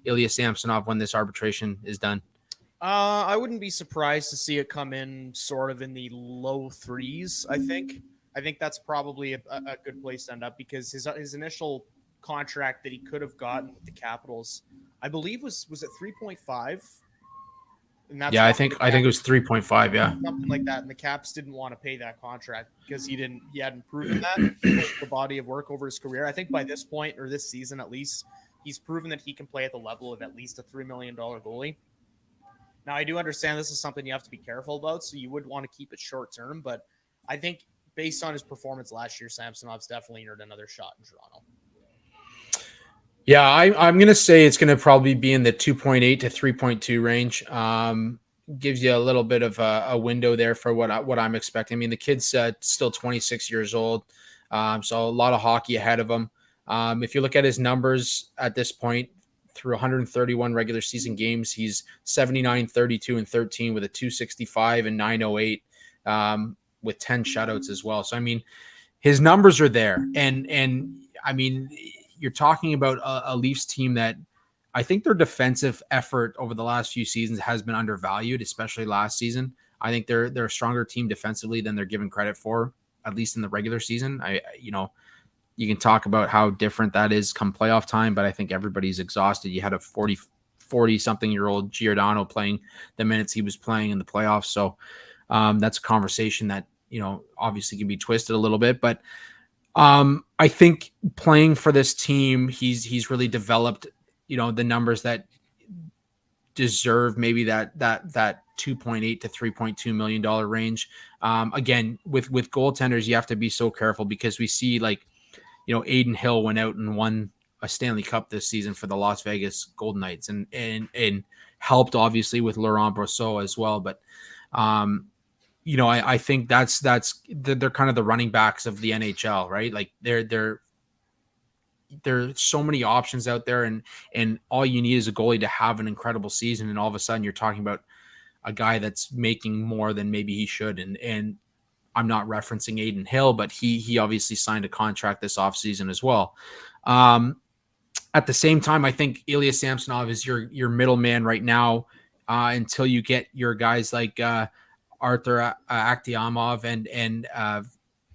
Ilya Samsonov when this arbitration is done? I wouldn't be surprised to see it come in sort of in the low threes. I think that's probably a good place to end up because his initial contract that he could have gotten with the Capitals, I believe was it 3.5? And that's I think it was 3.5, yeah. Something like that. And the Caps didn't want to pay that contract because he hadn't proven that the body of work over his career. I think by this point, or this season at least, he's proven that he can play at the level of at least a $3 million goalie. Now, I do understand this is something you have to be careful about, so you would want to keep it short term, but I think based on his performance last year, Samsonov's definitely earned another shot in Toronto. Yeah, I'm going to say it's going to probably be in the 2.8 to 3.2 range. Gives you a little bit of a window there for what I'm expecting. I mean, the kid's still 26 years old, so a lot of hockey ahead of him. If you look at his numbers at this point, through 131 regular season games, he's 79, 32, and 13 with a 265 and 908 with 10 shutouts as well. So, I mean, his numbers are there. And I mean, you're talking about a Leafs team that I think their defensive effort over the last few seasons has been undervalued, especially last season. I think they're a stronger team defensively than they're given credit for, at least in the regular season. You can talk about how different that is come playoff time, but I think everybody's exhausted. You had a 40-something-year-old Giordano playing the minutes he was playing in the playoffs. So that's a conversation that, obviously can be twisted a little bit, but I think playing for this team, he's really developed, the numbers that deserve maybe that 2.8 to $3.2 million range. Again, with goaltenders, you have to be so careful because we see Aiden Hill went out and won a Stanley Cup this season for the Las Vegas Golden Knights, and helped obviously with Laurent Brosseau as well. But I think they're kind of the running backs of the NHL, right? Like there's so many options out there, and all you need is a goalie to have an incredible season, and all of a sudden you're talking about a guy that's making more than maybe he should. And I'm not referencing Aiden Hill, but he obviously signed a contract this offseason as well. At the same time, I think Ilya Samsonov is your middleman right now until you get your guys like Arthur Akhtiamov and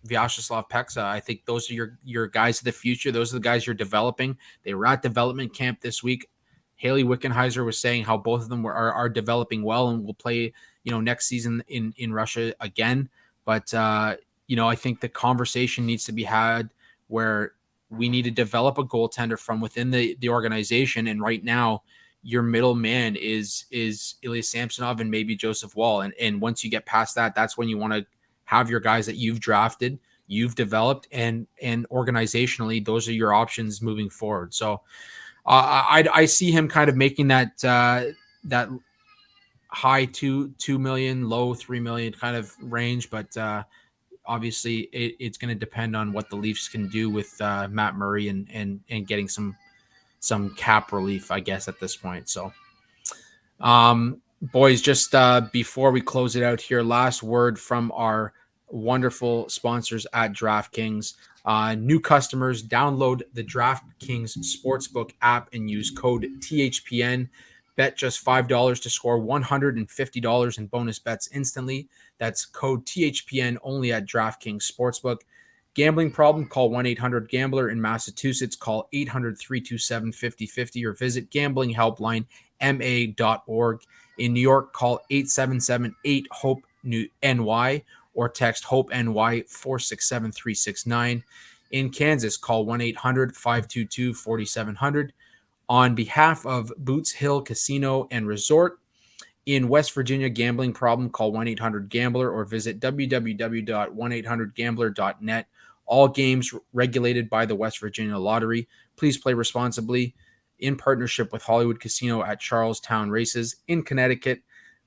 Vyacheslav Peksa. I think those are your guys of the future. Those are the guys you're developing. They were at development camp this week. Haley Wickenheiser was saying how both of them are developing well and will play, next season in Russia again. But, I think the conversation needs to be had where we need to develop a goaltender from within the organization. And right now, your middleman is Ilya Samsonov and maybe Joseph Wall. And once you get past that, that's when you want to have your guys that you've drafted, you've developed, and organizationally, those are your options moving forward. So I see him kind of making that high 2 million, low 3 million kind of range, but obviously it's going to depend on what the Leafs can do with Matt Murray and getting some cap relief, I guess, at this point. So, boys, just before we close it out here, last word from our wonderful sponsors at DraftKings. New customers, download the DraftKings Sportsbook app and use code THPN. Bet just $5 to score $150 in bonus bets instantly. That's code THPN only at DraftKings Sportsbook. Gambling problem? Call 1-800-GAMBLER. In Massachusetts, call 800-327-5050 or visit gamblinghelplinema.org. In New York, call 877-8-HOPE-NY or text HOPE-NY 467-369. In Kansas, call 1-800-522-4700. On behalf of Boots Hill Casino and Resort. In West Virginia, gambling problem? Call 1-800-GAMBLER or visit www.1800gambler.net. All games regulated by the West Virginia Lottery. Please play responsibly. In partnership with Hollywood Casino at Charlestown Races. In Connecticut,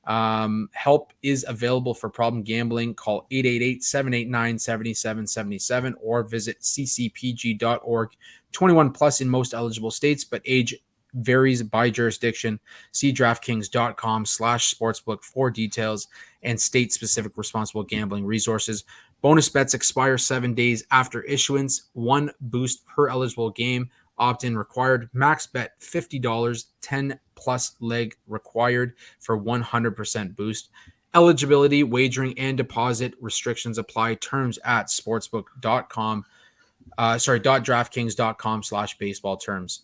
help is available for problem gambling. Call 888-789-7777 or visit ccpg.org. 21 plus in most eligible states, but age varies by jurisdiction. See DraftKings.com/sportsbook for details and state-specific responsible gambling resources. Bonus bets expire 7 days after issuance. 1 boost per eligible game. Opt-in required. Max bet $50. 10-plus leg required for 100% boost. Eligibility, wagering, and deposit restrictions apply. Terms at DraftKings.com/baseball terms.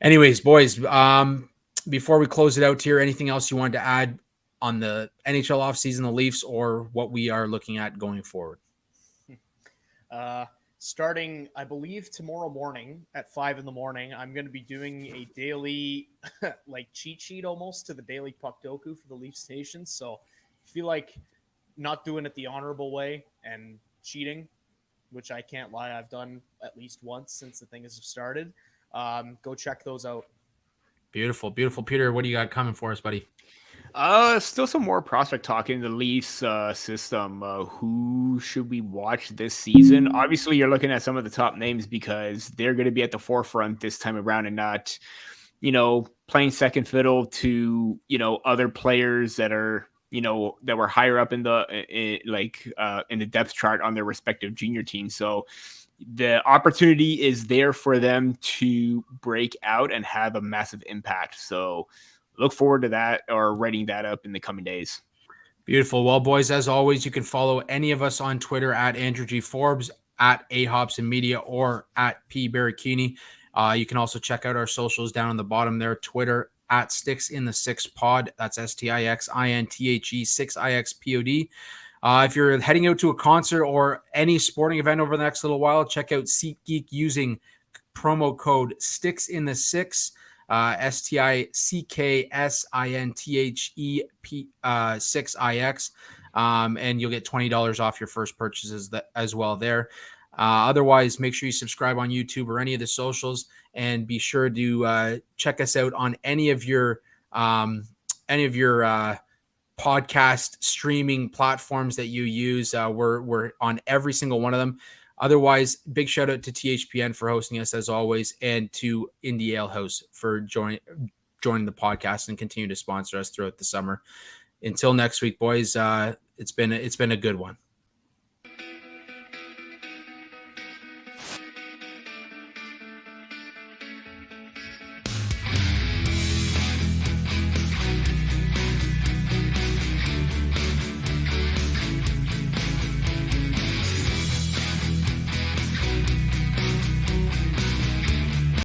Anyways, boys, before we close it out here, anything else you wanted to add on the NHL offseason, the Leafs, or what we are looking at going forward? Starting, I believe, tomorrow morning at 5 a.m, I'm going to be doing a daily cheat sheet almost to the daily Puck Doku for the Leafs Nation. So I feel like not doing it the honorable way and cheating, which I can't lie, I've done at least once since the thing has started. Go check those out. Beautiful, beautiful. Peter, what do you got coming for us, buddy? Still some more prospect talk in the Leafs system. Who should we watch this season? Obviously, you're looking at some of the top names because they're going to be at the forefront this time around and not, playing second fiddle to, other players that are, that were higher up in the depth chart on their respective junior teams. So the opportunity is there for them to break out and have a massive impact. So look forward to that or writing that up in the coming days. Beautiful. Well, boys, as always, you can follow any of us on Twitter at Andrew G. Forbes, at AHopson Media, or at P. Barricchini. You can also check out our socials down on the bottom there. Twitter at Sticks in the Six Pod. That's STIXINTHE 6IXPOD. If you're heading out to a concert or any sporting event over the next little while, check out SeatGeek using promo code Sticks in the Six. STICKSINTHEP 6IX, and you'll get $20 off your first purchases as well there. Otherwise, make sure you subscribe on YouTube or any of the socials, and be sure to check us out on any of your podcast streaming platforms that you use. We're on every single one of them. Otherwise, big shout out to THPN for hosting us as always, and to Indie Ale House for joining the podcast and continue to sponsor us throughout the summer. Until next week, boys, it's been a good one.